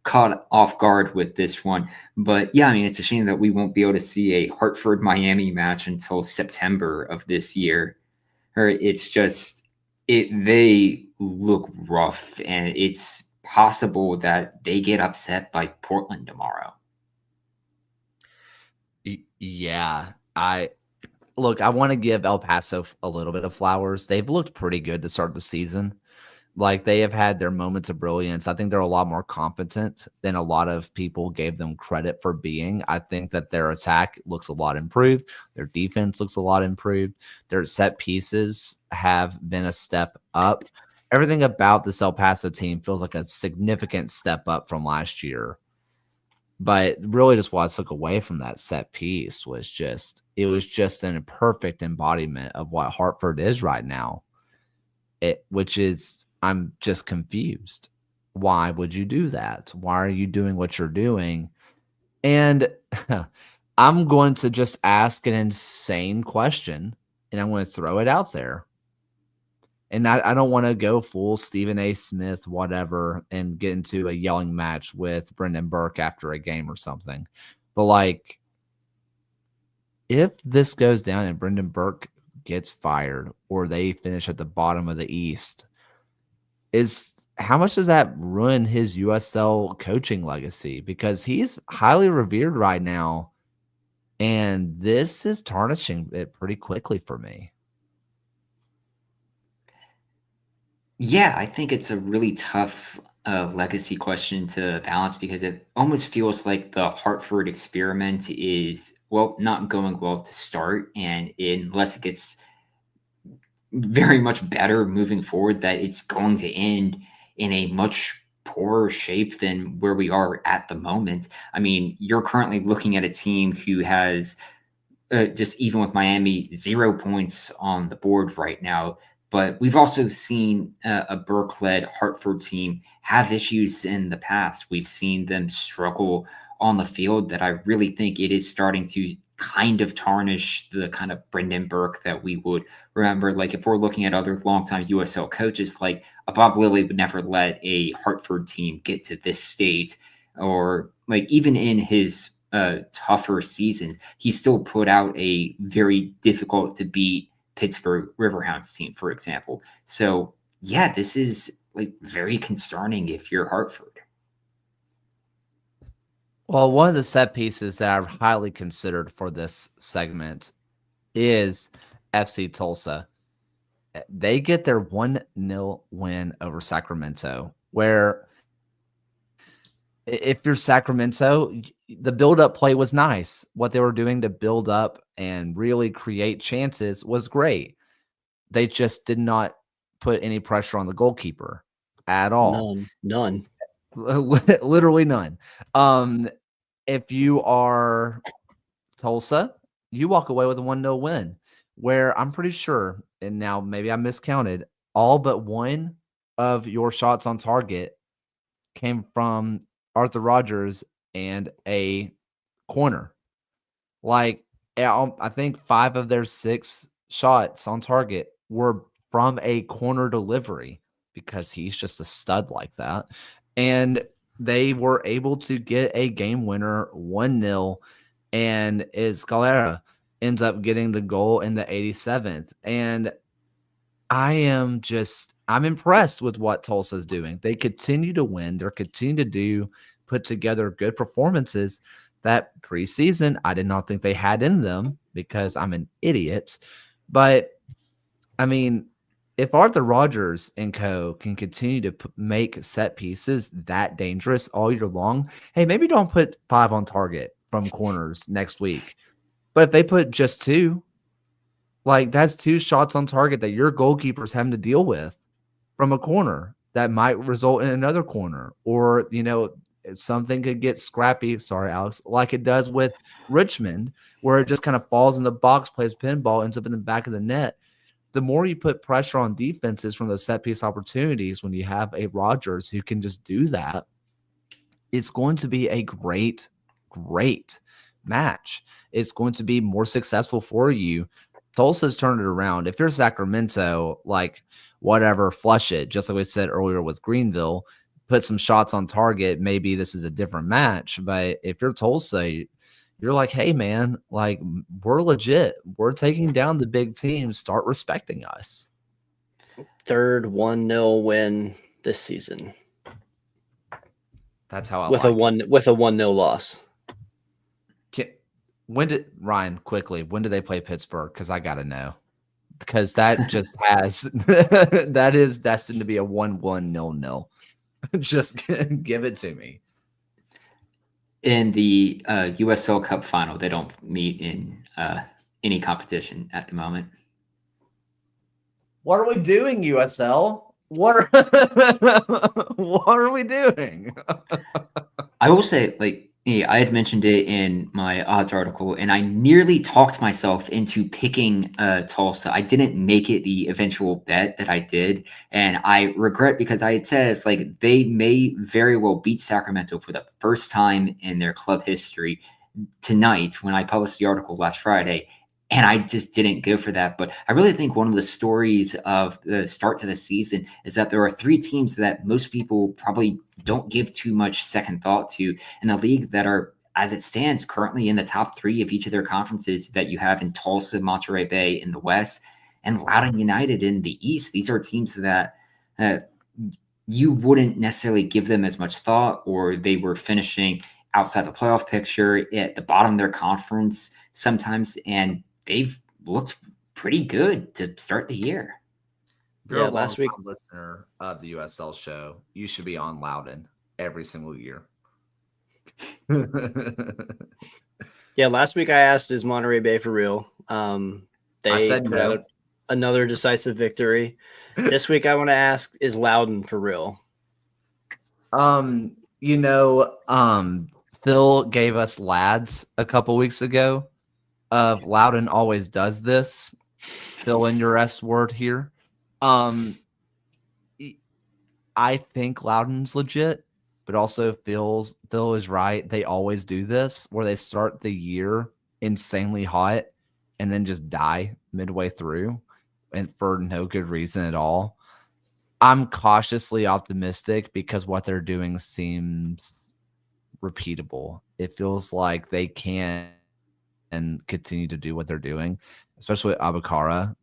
caught off guard with this one. But yeah, I mean, it's a shame that we won't be able to see a Hartford Miami match until September of this year. Or it's just they look rough, and it's possible that they get upset by Portland tomorrow. Yeah, I want to give El Paso a little bit of flowers. They've looked pretty good to start the season. Like, they have had their moments of brilliance. I think they're a lot more competent than a lot of people gave them credit for being. I think that their attack looks a lot improved. Their defense looks a lot improved. Their set pieces have been a step up. Everything about this El Paso team feels like a significant step up from last year. But really just what I took away from that set piece was just a perfect embodiment of what Hartford is right now. Which is, I'm just confused. Why would you do that? Why are you doing what you're doing? And I'm going to just ask an insane question, and I'm going to throw it out there. And I don't want to go full Stephen A. Smith, whatever, and get into a yelling match with Brendan Burke after a game or something. But, like, if this goes down and Brendan Burke gets fired or they finish at the bottom of the East, how much does that ruin his USL coaching legacy? Because he's highly revered right now, and this is tarnishing it pretty quickly for me. Yeah, I think it's a really tough legacy question to balance because it almost feels like the Hartford experiment is, well, not going well to start. And unless it gets very much better moving forward, that it's going to end in a much poorer shape than where we are at the moment. I mean, you're currently looking at a team who has just even with Miami, 0 points on the board right now. But we've also seen a Burke-led Hartford team have issues in the past. We've seen them struggle on the field that I really think it is starting to kind of tarnish the kind of Brendan Burke that we would remember. Like if we're looking at other longtime USL coaches, like a Bob Lilly would never let a Hartford team get to this state, or like even in his tougher seasons, he still put out a very difficult to beat Pittsburgh Riverhounds team, for example. So yeah, this is like very concerning if you're Hartford. Well, one of the set pieces that I've highly considered for this segment is FC Tulsa. They get their 1-0 win over Sacramento, where if you're Sacramento, the build-up play was nice. What they were doing to build up and really create chances was great. They just did not put any pressure on the goalkeeper at all. None. Literally none. If you are Tulsa, you walk away with a 1-0 win, where I'm pretty sure, and now maybe I miscounted, all but one of your shots on target came from Arthur Rogers and a corner. Like, I think 5 of their 6 shots on target were from a corner delivery because he's just a stud like that. And they were able to get a game winner 1-0, and Escalera ends up getting the goal in the 87th. And I'm impressed with what Tulsa's doing. They continue to win. They're continuing to put together good performances that preseason I did not think they had in them because I'm an idiot. But I mean, if Arthur Rogers and co can continue to make set pieces that dangerous all year long, hey, maybe don't put 5 on target from corners next week. But if they put just 2, like that's 2 shots on target that your goalkeeper's having to deal with from a corner that might result in another corner, or, something could get scrappy. Sorry, Alex, like it does with Richmond, where it just kind of falls in the box, plays pinball, ends up in the back of the net. The more you put pressure on defenses from those set piece opportunities, when you have a Rogers who can just do that, it's going to be a great, great match. It's going to be more successful for you. Tulsa's turned it around. If you're Sacramento, like whatever, flush it. Just like we said earlier with Greenville, put some shots on target. Maybe this is a different match. But if you're Tulsa, you're like, hey, man, like we're legit. We're taking down the big teams. Start respecting us. Third 1-0 win this season. That's how I with like a 1-0 loss. When did when do they play Pittsburgh? Because I gotta know. Because that just has that is destined to be a 1-1-0-0. Just give it to me. In the USL Cup final, they don't meet in any competition at the moment. What are we doing, USL? What are we doing? I will say, like, I had mentioned it in my odds article, and I nearly talked myself into picking Tulsa. I didn't make it the eventual bet that I did, and I regret because I had said it's like they may very well beat Sacramento for the first time in their club history tonight when I published the article last Friday. And I just didn't go for that. But I really think one of the stories of the start to the season is that there are 3 teams that most people probably don't give too much second thought to in the league that are, as it stands, currently in the top 3 of each of their conferences that you have in Tulsa, Monterey Bay in the West, and Loudoun United in the East. These are teams that you wouldn't necessarily give them as much thought, or they were finishing outside the playoff picture at the bottom of their conference sometimes, and they've looked pretty good to start the year. You're last week listener of the USL show. You should be on Loudoun every single year. Last week I asked, is Monterey Bay for real? They said put no. out another decisive victory. This week I want to ask, is Loudoun for real? Phil gave us lads a couple weeks ago of Loudoun always does this. Fill in your S word here. I think Loudoun's legit, but also Phil is right. They always do this where they start the year insanely hot and then just die midway through and for no good reason at all. I'm cautiously optimistic because what they're doing seems repeatable. It feels like they can and continue to do what they're doing, especially with Abakara.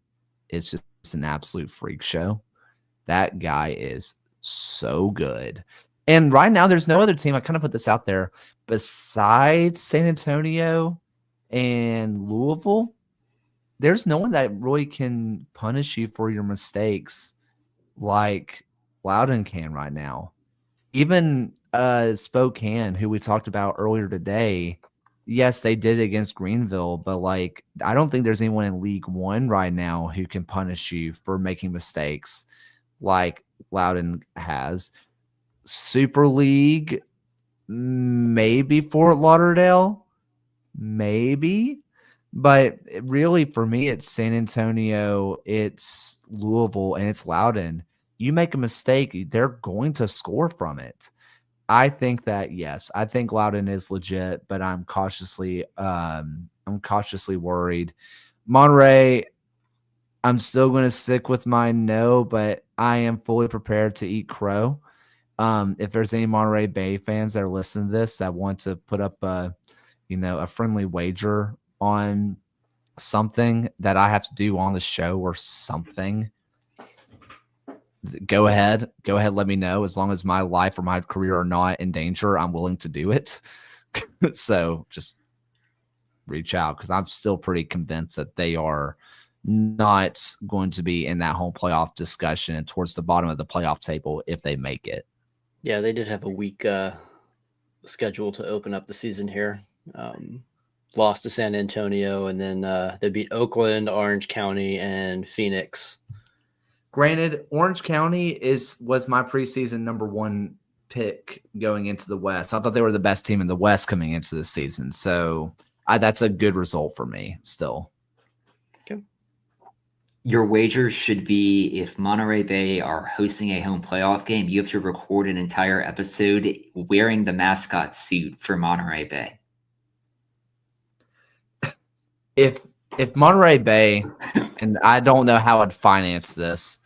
It's just an absolute freak show. That guy is so good. And right now, there's no other team. I kind of put this out there besides San Antonio and Louisville. There's no one that really can punish you for your mistakes like Loudoun can right now. Even Spokane, who we talked about earlier today, yes, they did it against Greenville, but like I don't think there's anyone in League One right now who can punish you for making mistakes like Loudoun has. Super League, maybe Fort Lauderdale, maybe. But really, for me, it's San Antonio, it's Louisville, and it's Loudoun. You make a mistake, they're going to score from it. I think that, yes, I think Loudoun is legit, but I'm cautiously worried. Monterey, I'm still going to stick with my no, but I am fully prepared to eat crow. If there's any Monterey Bay fans that are listening to this that want to put up a friendly wager on something that I have to do on the show or something, go ahead. Let me know. As long as my life or my career are not in danger, I'm willing to do it. So just reach out, because I'm still pretty convinced that they are not going to be in that home playoff discussion and towards the bottom of the playoff table if they make it. Yeah, they did have a weak schedule to open up the season here. Lost to San Antonio, and then they beat Oakland, Orange County, and Phoenix. Granted, Orange County was my preseason number one pick going into the West. I thought they were the best team in the West coming into the season. So that's a good result for me still. Okay. Your wager should be, if Monterey Bay are hosting a home playoff game, you have to record an entire episode wearing the mascot suit for Monterey Bay. If Monterey Bay, and I don't know how I'd finance this,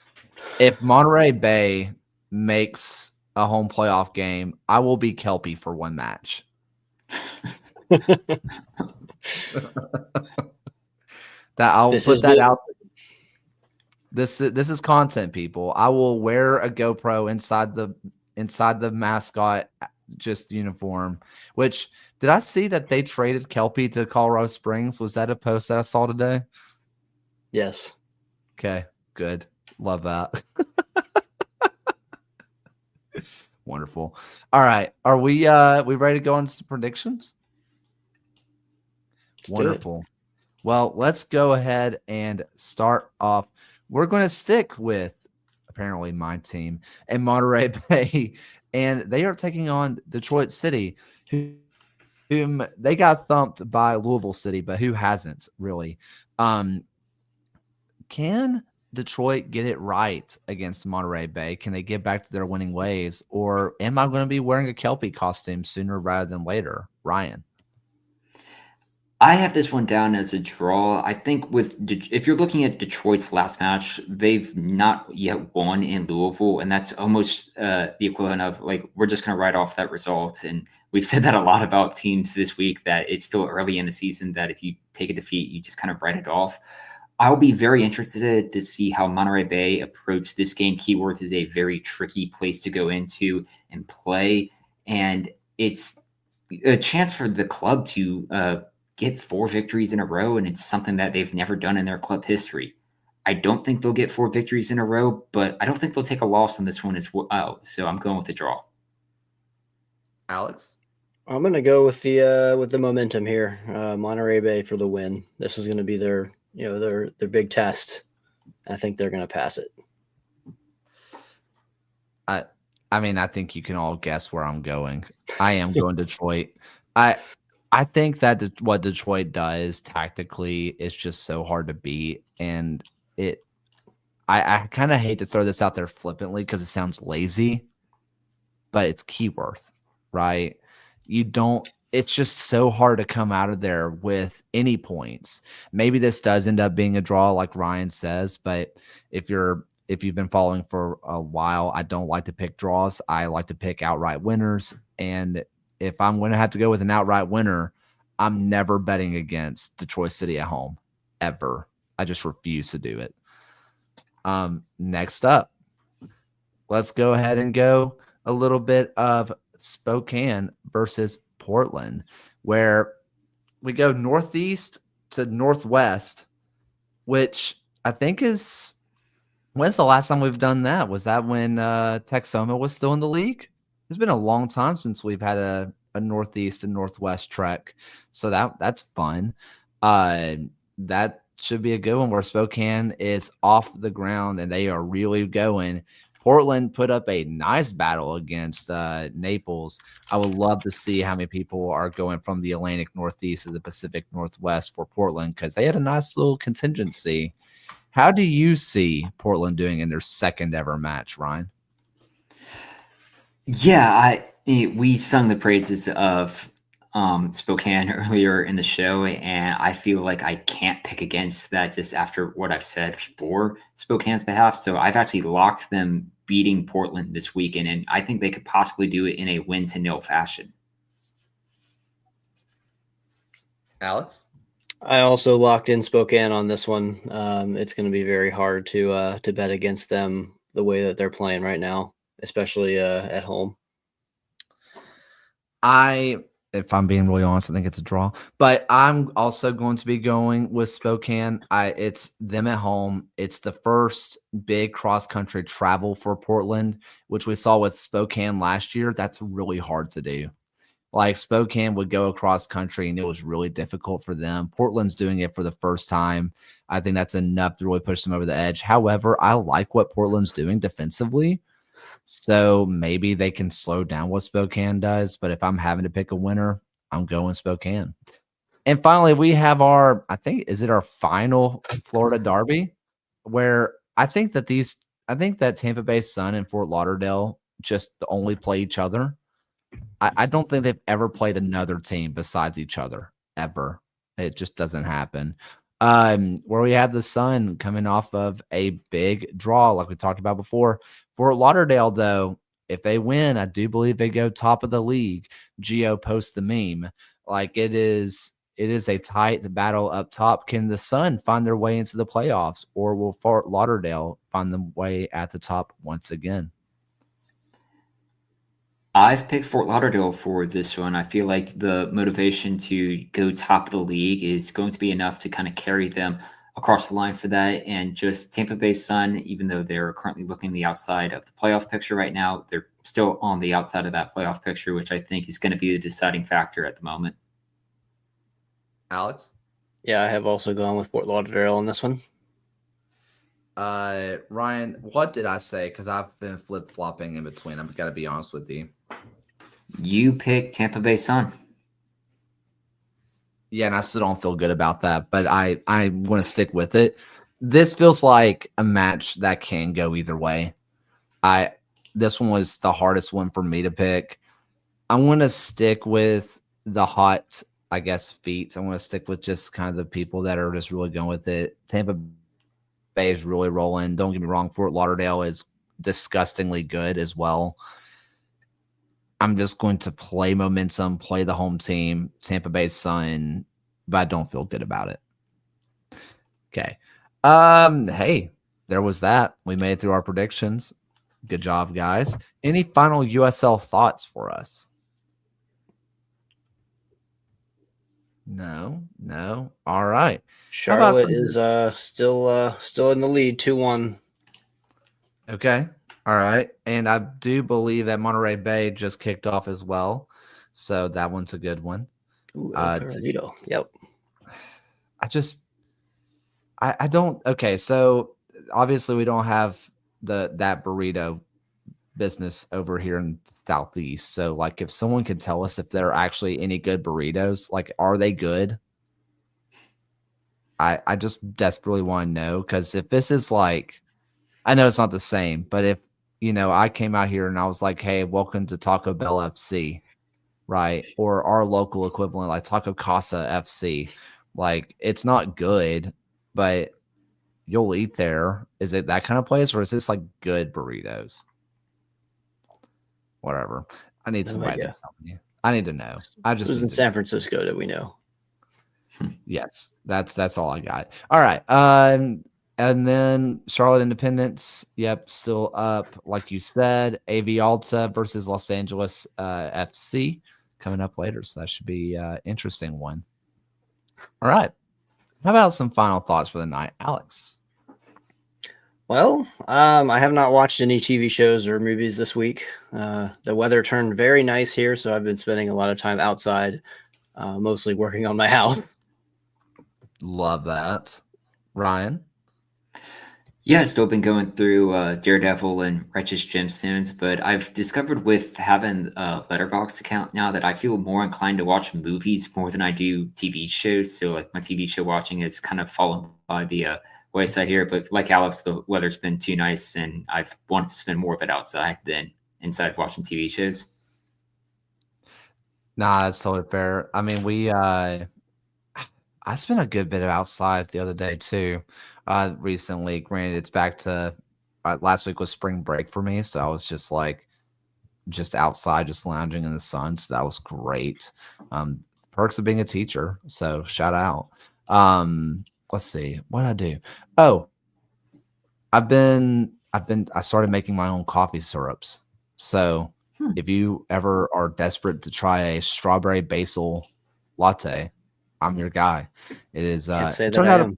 if Monterey Bay makes a home playoff game, I will be Kelpie for one match. I'll put that out. This is content, people. I will wear a GoPro inside the mascot just uniform. Which, did I see that they traded Kelpie to Colorado Springs? Was that a post that I saw today? Yes. Okay, good. Love that. Wonderful. All right, are we ready to go on to predictions? Wonderful. Well, let's go ahead and start off. We're going to stick with apparently my team and Monterey Bay, and they are taking on Detroit City, whom they got thumped by Louisville City, but who hasn't really? Can Detroit get it right against Monterey Bay? Can they get back to their winning ways, or am I going to be wearing a Kelpie costume sooner rather than later? Ryan? I have this one down as a draw. I think if you're looking at Detroit's last match, they've not yet won in Louisville, and that's almost the equivalent of, like, we're just going to write off that result. And we've said that a lot about teams this week, that it's still early in the season, that if you take a defeat, you just kind of write it off. I'll be very interested to see how Monterey Bay approach this game. Keyworth is a very tricky place to go into and play, and it's a chance for the club to get 4 victories in a row, and it's something that they've never done in their club history. I don't think they'll get 4 victories in a row, but I don't think they'll take a loss on this one as well. So I'm going with the draw. Alex? I'm going to go with the momentum here. Monterey Bay for the win. This is going to be their big test. I think they're going to pass it. I mean, I think you can all guess where I'm going. I am going Detroit. I think that what Detroit does tactically is just so hard to beat, and I kind of hate to throw this out there flippantly because it sounds lazy, but it's Keyworth, right? It's just so hard to come out of there with any points. Maybe this does end up being a draw, like Ryan says, but if you've been following for a while, I don't like to pick draws. I like to pick outright winners, and if I'm going to have to go with an outright winner, I'm never betting against Detroit City at home, ever. I just refuse to do it. Next up, let's go ahead and go a little bit of Spokane versus Portland, where we go northeast to northwest, which I think is, when's the last time we've done that? Was that when Texoma was still in the league? It's been a long time since we've had a northeast and northwest trek, so that's fun. That should be a good one, where Spokane is off the ground and they are really going. Portland put up a nice battle against Naples. I would love to see how many people are going from the Atlantic Northeast to the Pacific Northwest for Portland, because they had a nice little contingency. How do you see Portland doing in their second ever match, Ryan? Yeah, we sung the praises of Spokane earlier in the show, and I feel like I can't pick against that just after what I've said for Spokane's behalf. So I've actually locked them beating Portland this weekend, and I think they could possibly do it in a 1-0 fashion. Alex? I also locked in Spokane on this one. It's going to be very hard to bet against them the way that they're playing right now, especially at home. If I'm being really honest, I think it's a draw. But I'm also going to be going with Spokane. It's them at home. It's the first big cross-country travel for Portland, which we saw with Spokane last year. That's really hard to do. Like Spokane would go across country, and it was really difficult for them. Portland's doing it for the first time. I think that's enough to really push them over the edge. However, I like what Portland's doing defensively. So maybe they can slow down what Spokane does. But if I'm having to pick a winner, I'm going Spokane. And finally, we have our final Florida Derby, where I think that Tampa Bay Sun and Fort Lauderdale just only play each other. I don't think they've ever played another team besides each other, ever. It just doesn't happen. Where we have the Sun coming off of a big draw, like we talked about before. Fort Lauderdale, though, if they win, I do believe they go top of the league. Gio posts the meme. Like it is a tight battle up top. Can the Sun find their way into the playoffs, or will Fort Lauderdale find the way at the top once again? I've picked Fort Lauderdale for this one. I feel like the motivation to go top of the league is going to be enough to kind of carry them across the line for that. And just Tampa Bay Sun, even though they're currently looking the outside of the playoff picture right now, they're still on the outside of that playoff picture, which I think is going to be the deciding factor at the moment. Alex? Yeah, I have also gone with Fort Lauderdale on this one. Ryan, what did I say? Because I've been flip-flopping in between. I've got to be honest with you. You picked Tampa Bay Sun. Yeah, and I still don't feel good about that, but I want to stick with it. This feels like a match that can go either way. This one was the hardest one for me to pick. I want to stick with the hot, I guess, feats. I want to stick with just kind of the people that are just really going with it. Tampa Bay is really rolling. Don't get me wrong, Fort Lauderdale is disgustingly good as well. I'm just going to play momentum, play the home team, Tampa Bay Sun, but I don't feel good about it. Okay. Hey, there was that. We made it through our predictions. Good job, guys. Any final USL thoughts for us? No. All right. Charlotte is still in the lead, 2-1. Okay. All right. And I do believe that Monterey Bay just kicked off as well. So that one's a good one. Ooh, Farolito. Yep. I don't. Okay. So obviously we don't have that burrito business over here in Southeast. So like if someone could tell us if there are actually any good burritos, like are they good? I just desperately want to know, because if this is like, I know it's not the same, but if I came out here and I was like, hey, welcome to Taco Bell FC, right? Or our local equivalent, like Taco Casa FC. Like, it's not good, but you'll eat there. Is it that kind of place, or is this like good burritos? Whatever. I need somebody to tell me. I need to know. I just it was in San Francisco that we know. Yes, that's all I got. All right. And then Charlotte Independence, yep, still up, like you said. AV Alta versus Los Angeles FC coming up later, so that should be an interesting one. All right. How about some final thoughts for the night, Alex? Well, I have not watched any TV shows or movies this week. The weather turned very nice here, so I've been spending a lot of time outside, mostly working on my house. Love that. Ryan? Yeah, I've still been going through Daredevil and Righteous Gemstones, but I've discovered with having a Letterboxd account now that I feel more inclined to watch movies more than I do TV shows. So like my TV show watching has kind of fallen by the wayside here. But like Alex, the weather's been too nice, and I've wanted to spend more of it outside than inside watching TV shows. Nah, that's totally fair. I mean, I spent a good bit of outside the other day too. Recently, granted, it's back to last week was spring break for me, so I was just like just outside, just lounging in the sun. So that was great. Perks of being a teacher. So shout out. Let's see what I do. Oh, I started making my own coffee syrups. So if you ever are desperate to try a strawberry basil latte, I'm your guy. It is Can't say it that turned I out am.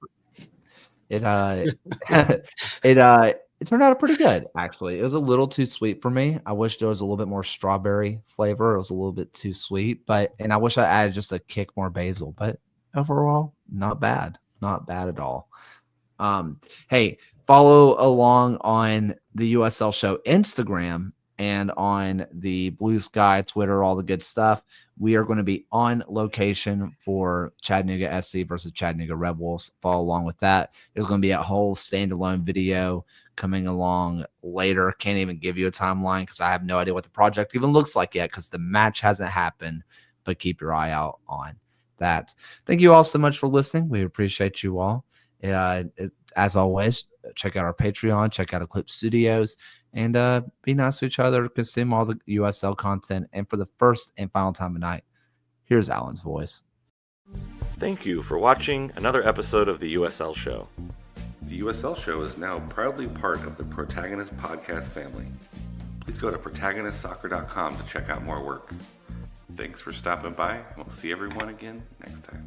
it it turned out pretty good actually. It was a little too sweet for me. I wish there was a little bit more strawberry flavor. It was a little bit too sweet, and I wish I added just a kick more basil, but overall, not bad. Not bad at all. Hey, follow along on the USL Show Instagram and on the Blue Sky, Twitter, all the good stuff. We are going to be on location for Chattanooga FC versus Chattanooga Red Wolves. Follow along with that. There's going to be a whole standalone video coming along later. Can't even give you a timeline because I have no idea what the project even looks like yet because the match hasn't happened, but keep your eye out on that. Thank you all so much for listening. We appreciate you all. As always, check out our Patreon, check out Eclipse Studios, and be nice to each other, consume all the USL content. And for the first and final time tonight, here's Alan's voice. Thank you for watching another episode of the USL Show. The USL Show is now proudly part of the Protagonist podcast family. Please go to protagonistsoccer.com to check out more work. Thanks for stopping by, and we'll see everyone again next time.